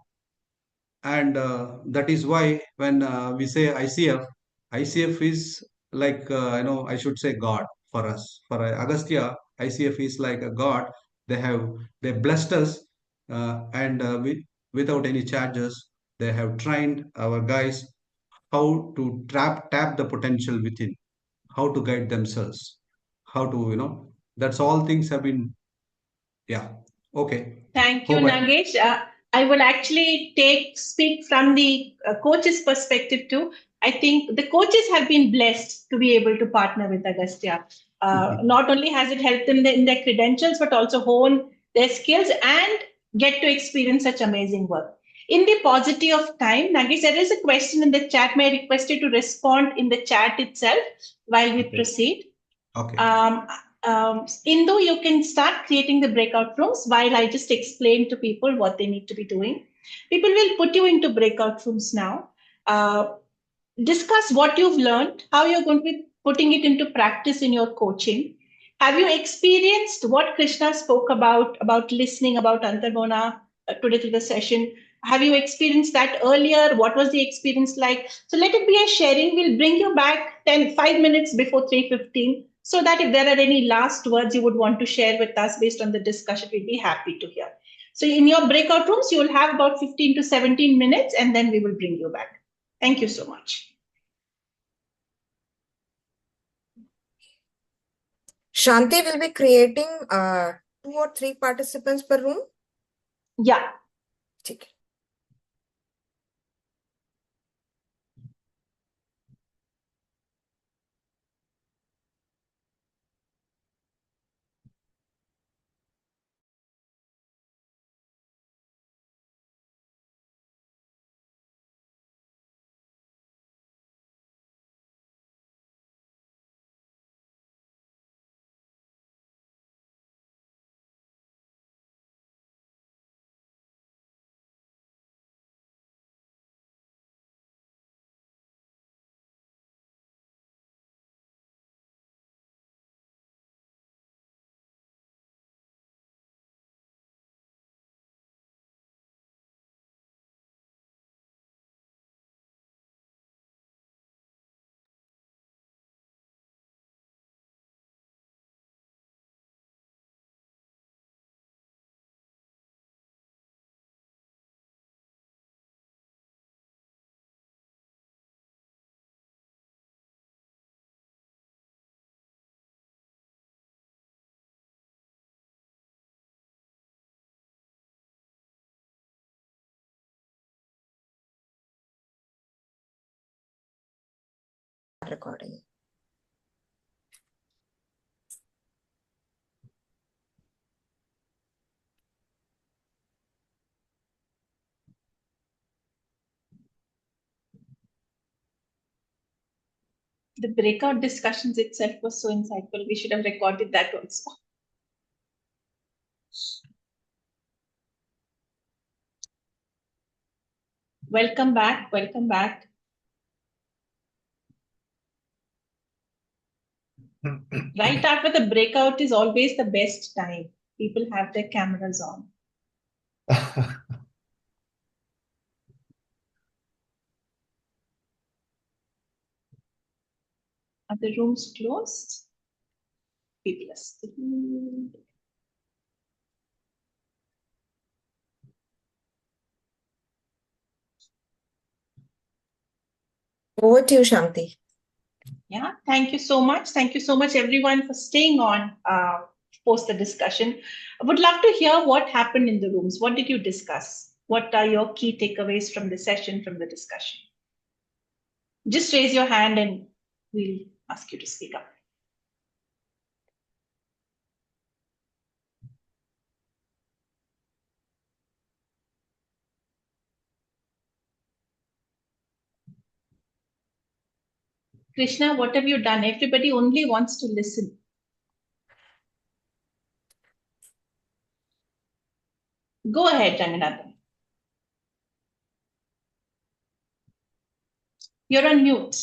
And that is why when we say ICF is like, I should say God for us. For Agastya, ICF is like a God. They blessed us, and without any charges, they have trained our guys how to tap the potential within, how to guide themselves, how to, that's all things have been, yeah. Okay. Thank you, Nagesh. I will actually speak from the coach's perspective too. I think the coaches have been blessed to be able to partner with Agastya. Not only has it helped them in their credentials, but also hone their skills and get to experience such amazing work. In the paucity of time, Nagesh, there is a question in the chat. May I request you to respond in the chat itself while we proceed? Okay. Indu, you can start creating the breakout rooms while I just explain to people what they need to be doing. People will put you into breakout rooms now. Discuss what you've learned, how you're going to be putting it into practice in your coaching. Have you experienced what Krishna spoke about listening, about Antar Mouna today through the session? Have you experienced that earlier? What was the experience like? So let it be a sharing. We'll bring you back 5 minutes before 3:15. So that if there are any last words you would want to share with us based on the discussion, we'd be happy to hear. So in your breakout rooms, you will have about 15 to 17 minutes, and then we will bring you back. Thank you so much. Shanti will be creating 2 or 3 participants per room? Yeah. Okay. Recording. The breakout discussions itself was so insightful. We should have recorded that also. Welcome back. Welcome back. Right after the breakout is always the best time. People have their cameras on. Are the rooms closed? People are still... Over to you, Shanti. Yeah, thank you so much. Thank you so much, everyone, for staying on post the discussion. I would love to hear what happened in the rooms. What did you discuss? What are your key takeaways from the session, from the discussion? Just raise your hand and we'll ask you to speak up. Krishna, what have you done? Everybody only wants to listen. Go ahead, Ranganathan. You're on mute.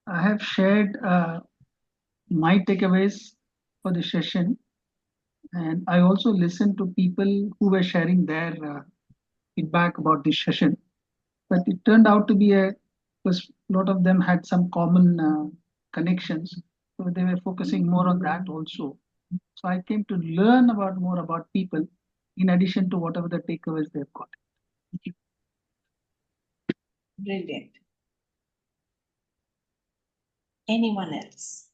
I have shared my takeaways for the session, and I also listened to people who were sharing their feedback about the session. But it turned out to be because a lot of them had some common connections, so they were focusing more on that also. So I came to learn more about people, in addition to whatever the takeaways they've got. Thank you. Brilliant. Anyone else?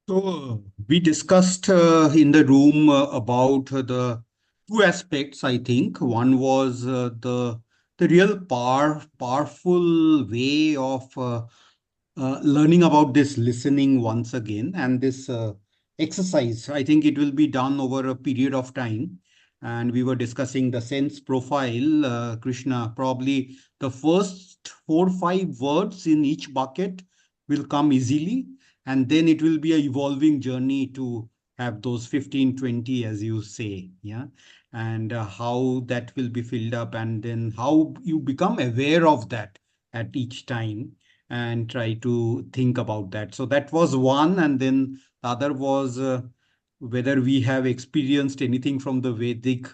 So we discussed in the room about the two aspects, I think. One was the real powerful way of learning about this listening once again, and this exercise. I think it will be done over a period of time. And we were discussing the sense profile, Krishna. Probably the first 4 or 5 words in each bucket will come easily. And then it will be an evolving journey to have those 15, 20, as you say. Yeah. And how that will be filled up, and then how you become aware of that at each time and try to think about that. So that was one. And then the other was whether we have experienced anything from the Vedic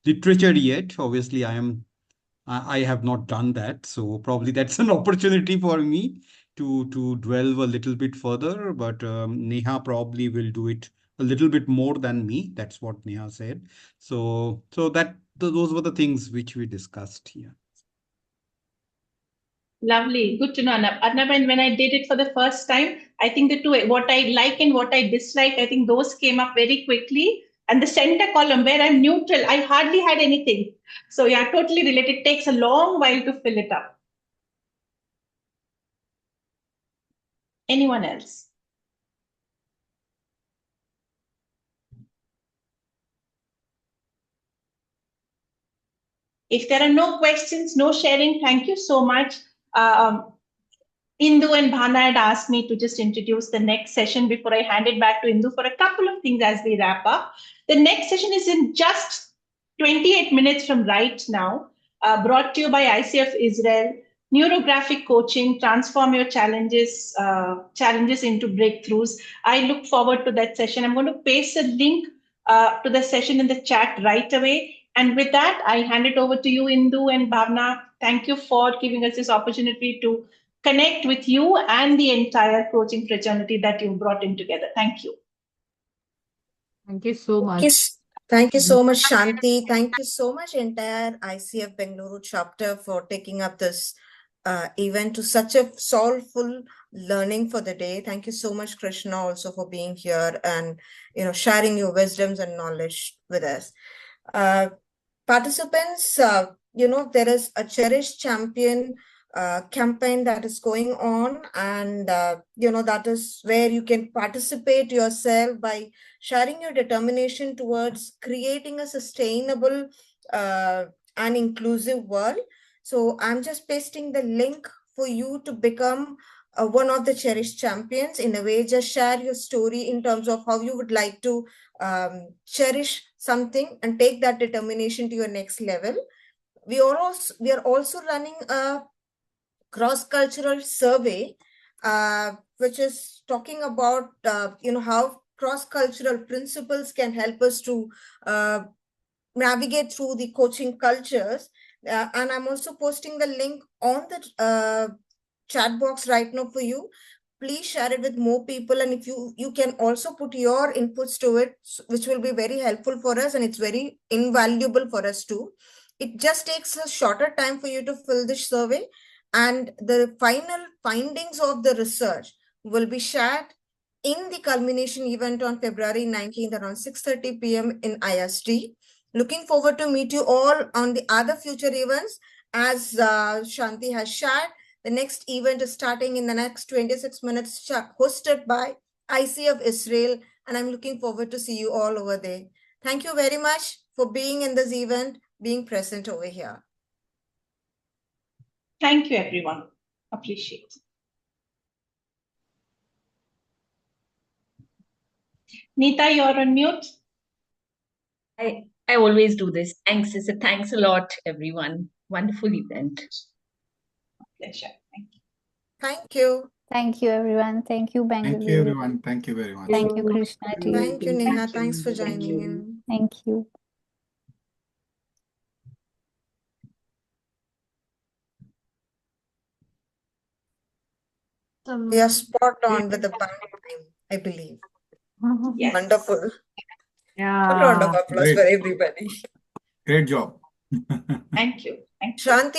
literature yet. Obviously, I have not done that. So probably that's an opportunity for me to dwell a little bit further. But Neha probably will do it a little bit more than me. That's what Neha said. So those were the things which we discussed here. Lovely. Good to know, Arnab. Arnab, and when I did it for the first time, I think the two, what I like and what I dislike, I think those came up very quickly. And the center column where I'm neutral, I hardly had anything. So yeah, totally related. It takes a long while to fill it up. Anyone else? If there are no questions, no sharing, thank you so much. Indu and Bhana had asked me to just introduce the next session before I hand it back to Indu for a couple of things as we wrap up. The next session is in just 28 minutes from right now, brought to you by ICF Israel. Neurographic coaching, transform your challenges into breakthroughs. I look forward to that session. I'm going to paste a link to the session in the chat right away. And with that, I hand it over to you, Indu and Bhavna. Thank you for giving us this opportunity to connect with you and the entire coaching fraternity that you brought in together. Thank you. Thank you so much. Thank you so much, Shanti. Thank you so much, entire ICF Bengaluru chapter, for taking up this event to such a soulful learning for the day. Thank you so much, Krishna, also for being here and sharing your wisdoms and knowledge with us. Participants, there is a Cherish Champion campaign that is going on, and that is where you can participate yourself by sharing your determination towards creating a sustainable and inclusive world. So I'm just pasting the link for you to become one of the Cherish champions. In a way, just share your story in terms of how you would like to cherish something and take that determination to your next level. We are also running a cross-cultural survey which is talking about, how cross-cultural principles can help us to navigate through the coaching cultures. And I'm also posting the link on the chat box right now for you. Please share it with more people. And if you can also put your inputs to it, which will be very helpful for us. And it's very invaluable for us too. It just takes a shorter time for you to fill this survey. And the final findings of the research will be shared in the culmination event on February 19th around 6:30 p.m. in IST. Looking forward to meet you all on the other future events. As Shanti has shared, the next event is starting in the next 26 minutes, hosted by ICF Israel, and I'm looking forward to see you all over there. Thank you very much for being in this event, being present over here. Thank you, everyone. Appreciate it. Neeta, you're on mute. I always do this. Thanks. Thanks a lot, everyone. Wonderful event. Pleasure. Thank you. Thank you. Thank you, everyone. Thank you, Bengaluru. Thank you, everyone. Thank you very much. Thank you, Krishna. Thank you, Neha. Thanks for joining in. Thank you. We are spot on with the time, I believe. Yes. Wonderful. Yeah. A round of applause for everybody. Great job. Thank you. Thank you. Shanti.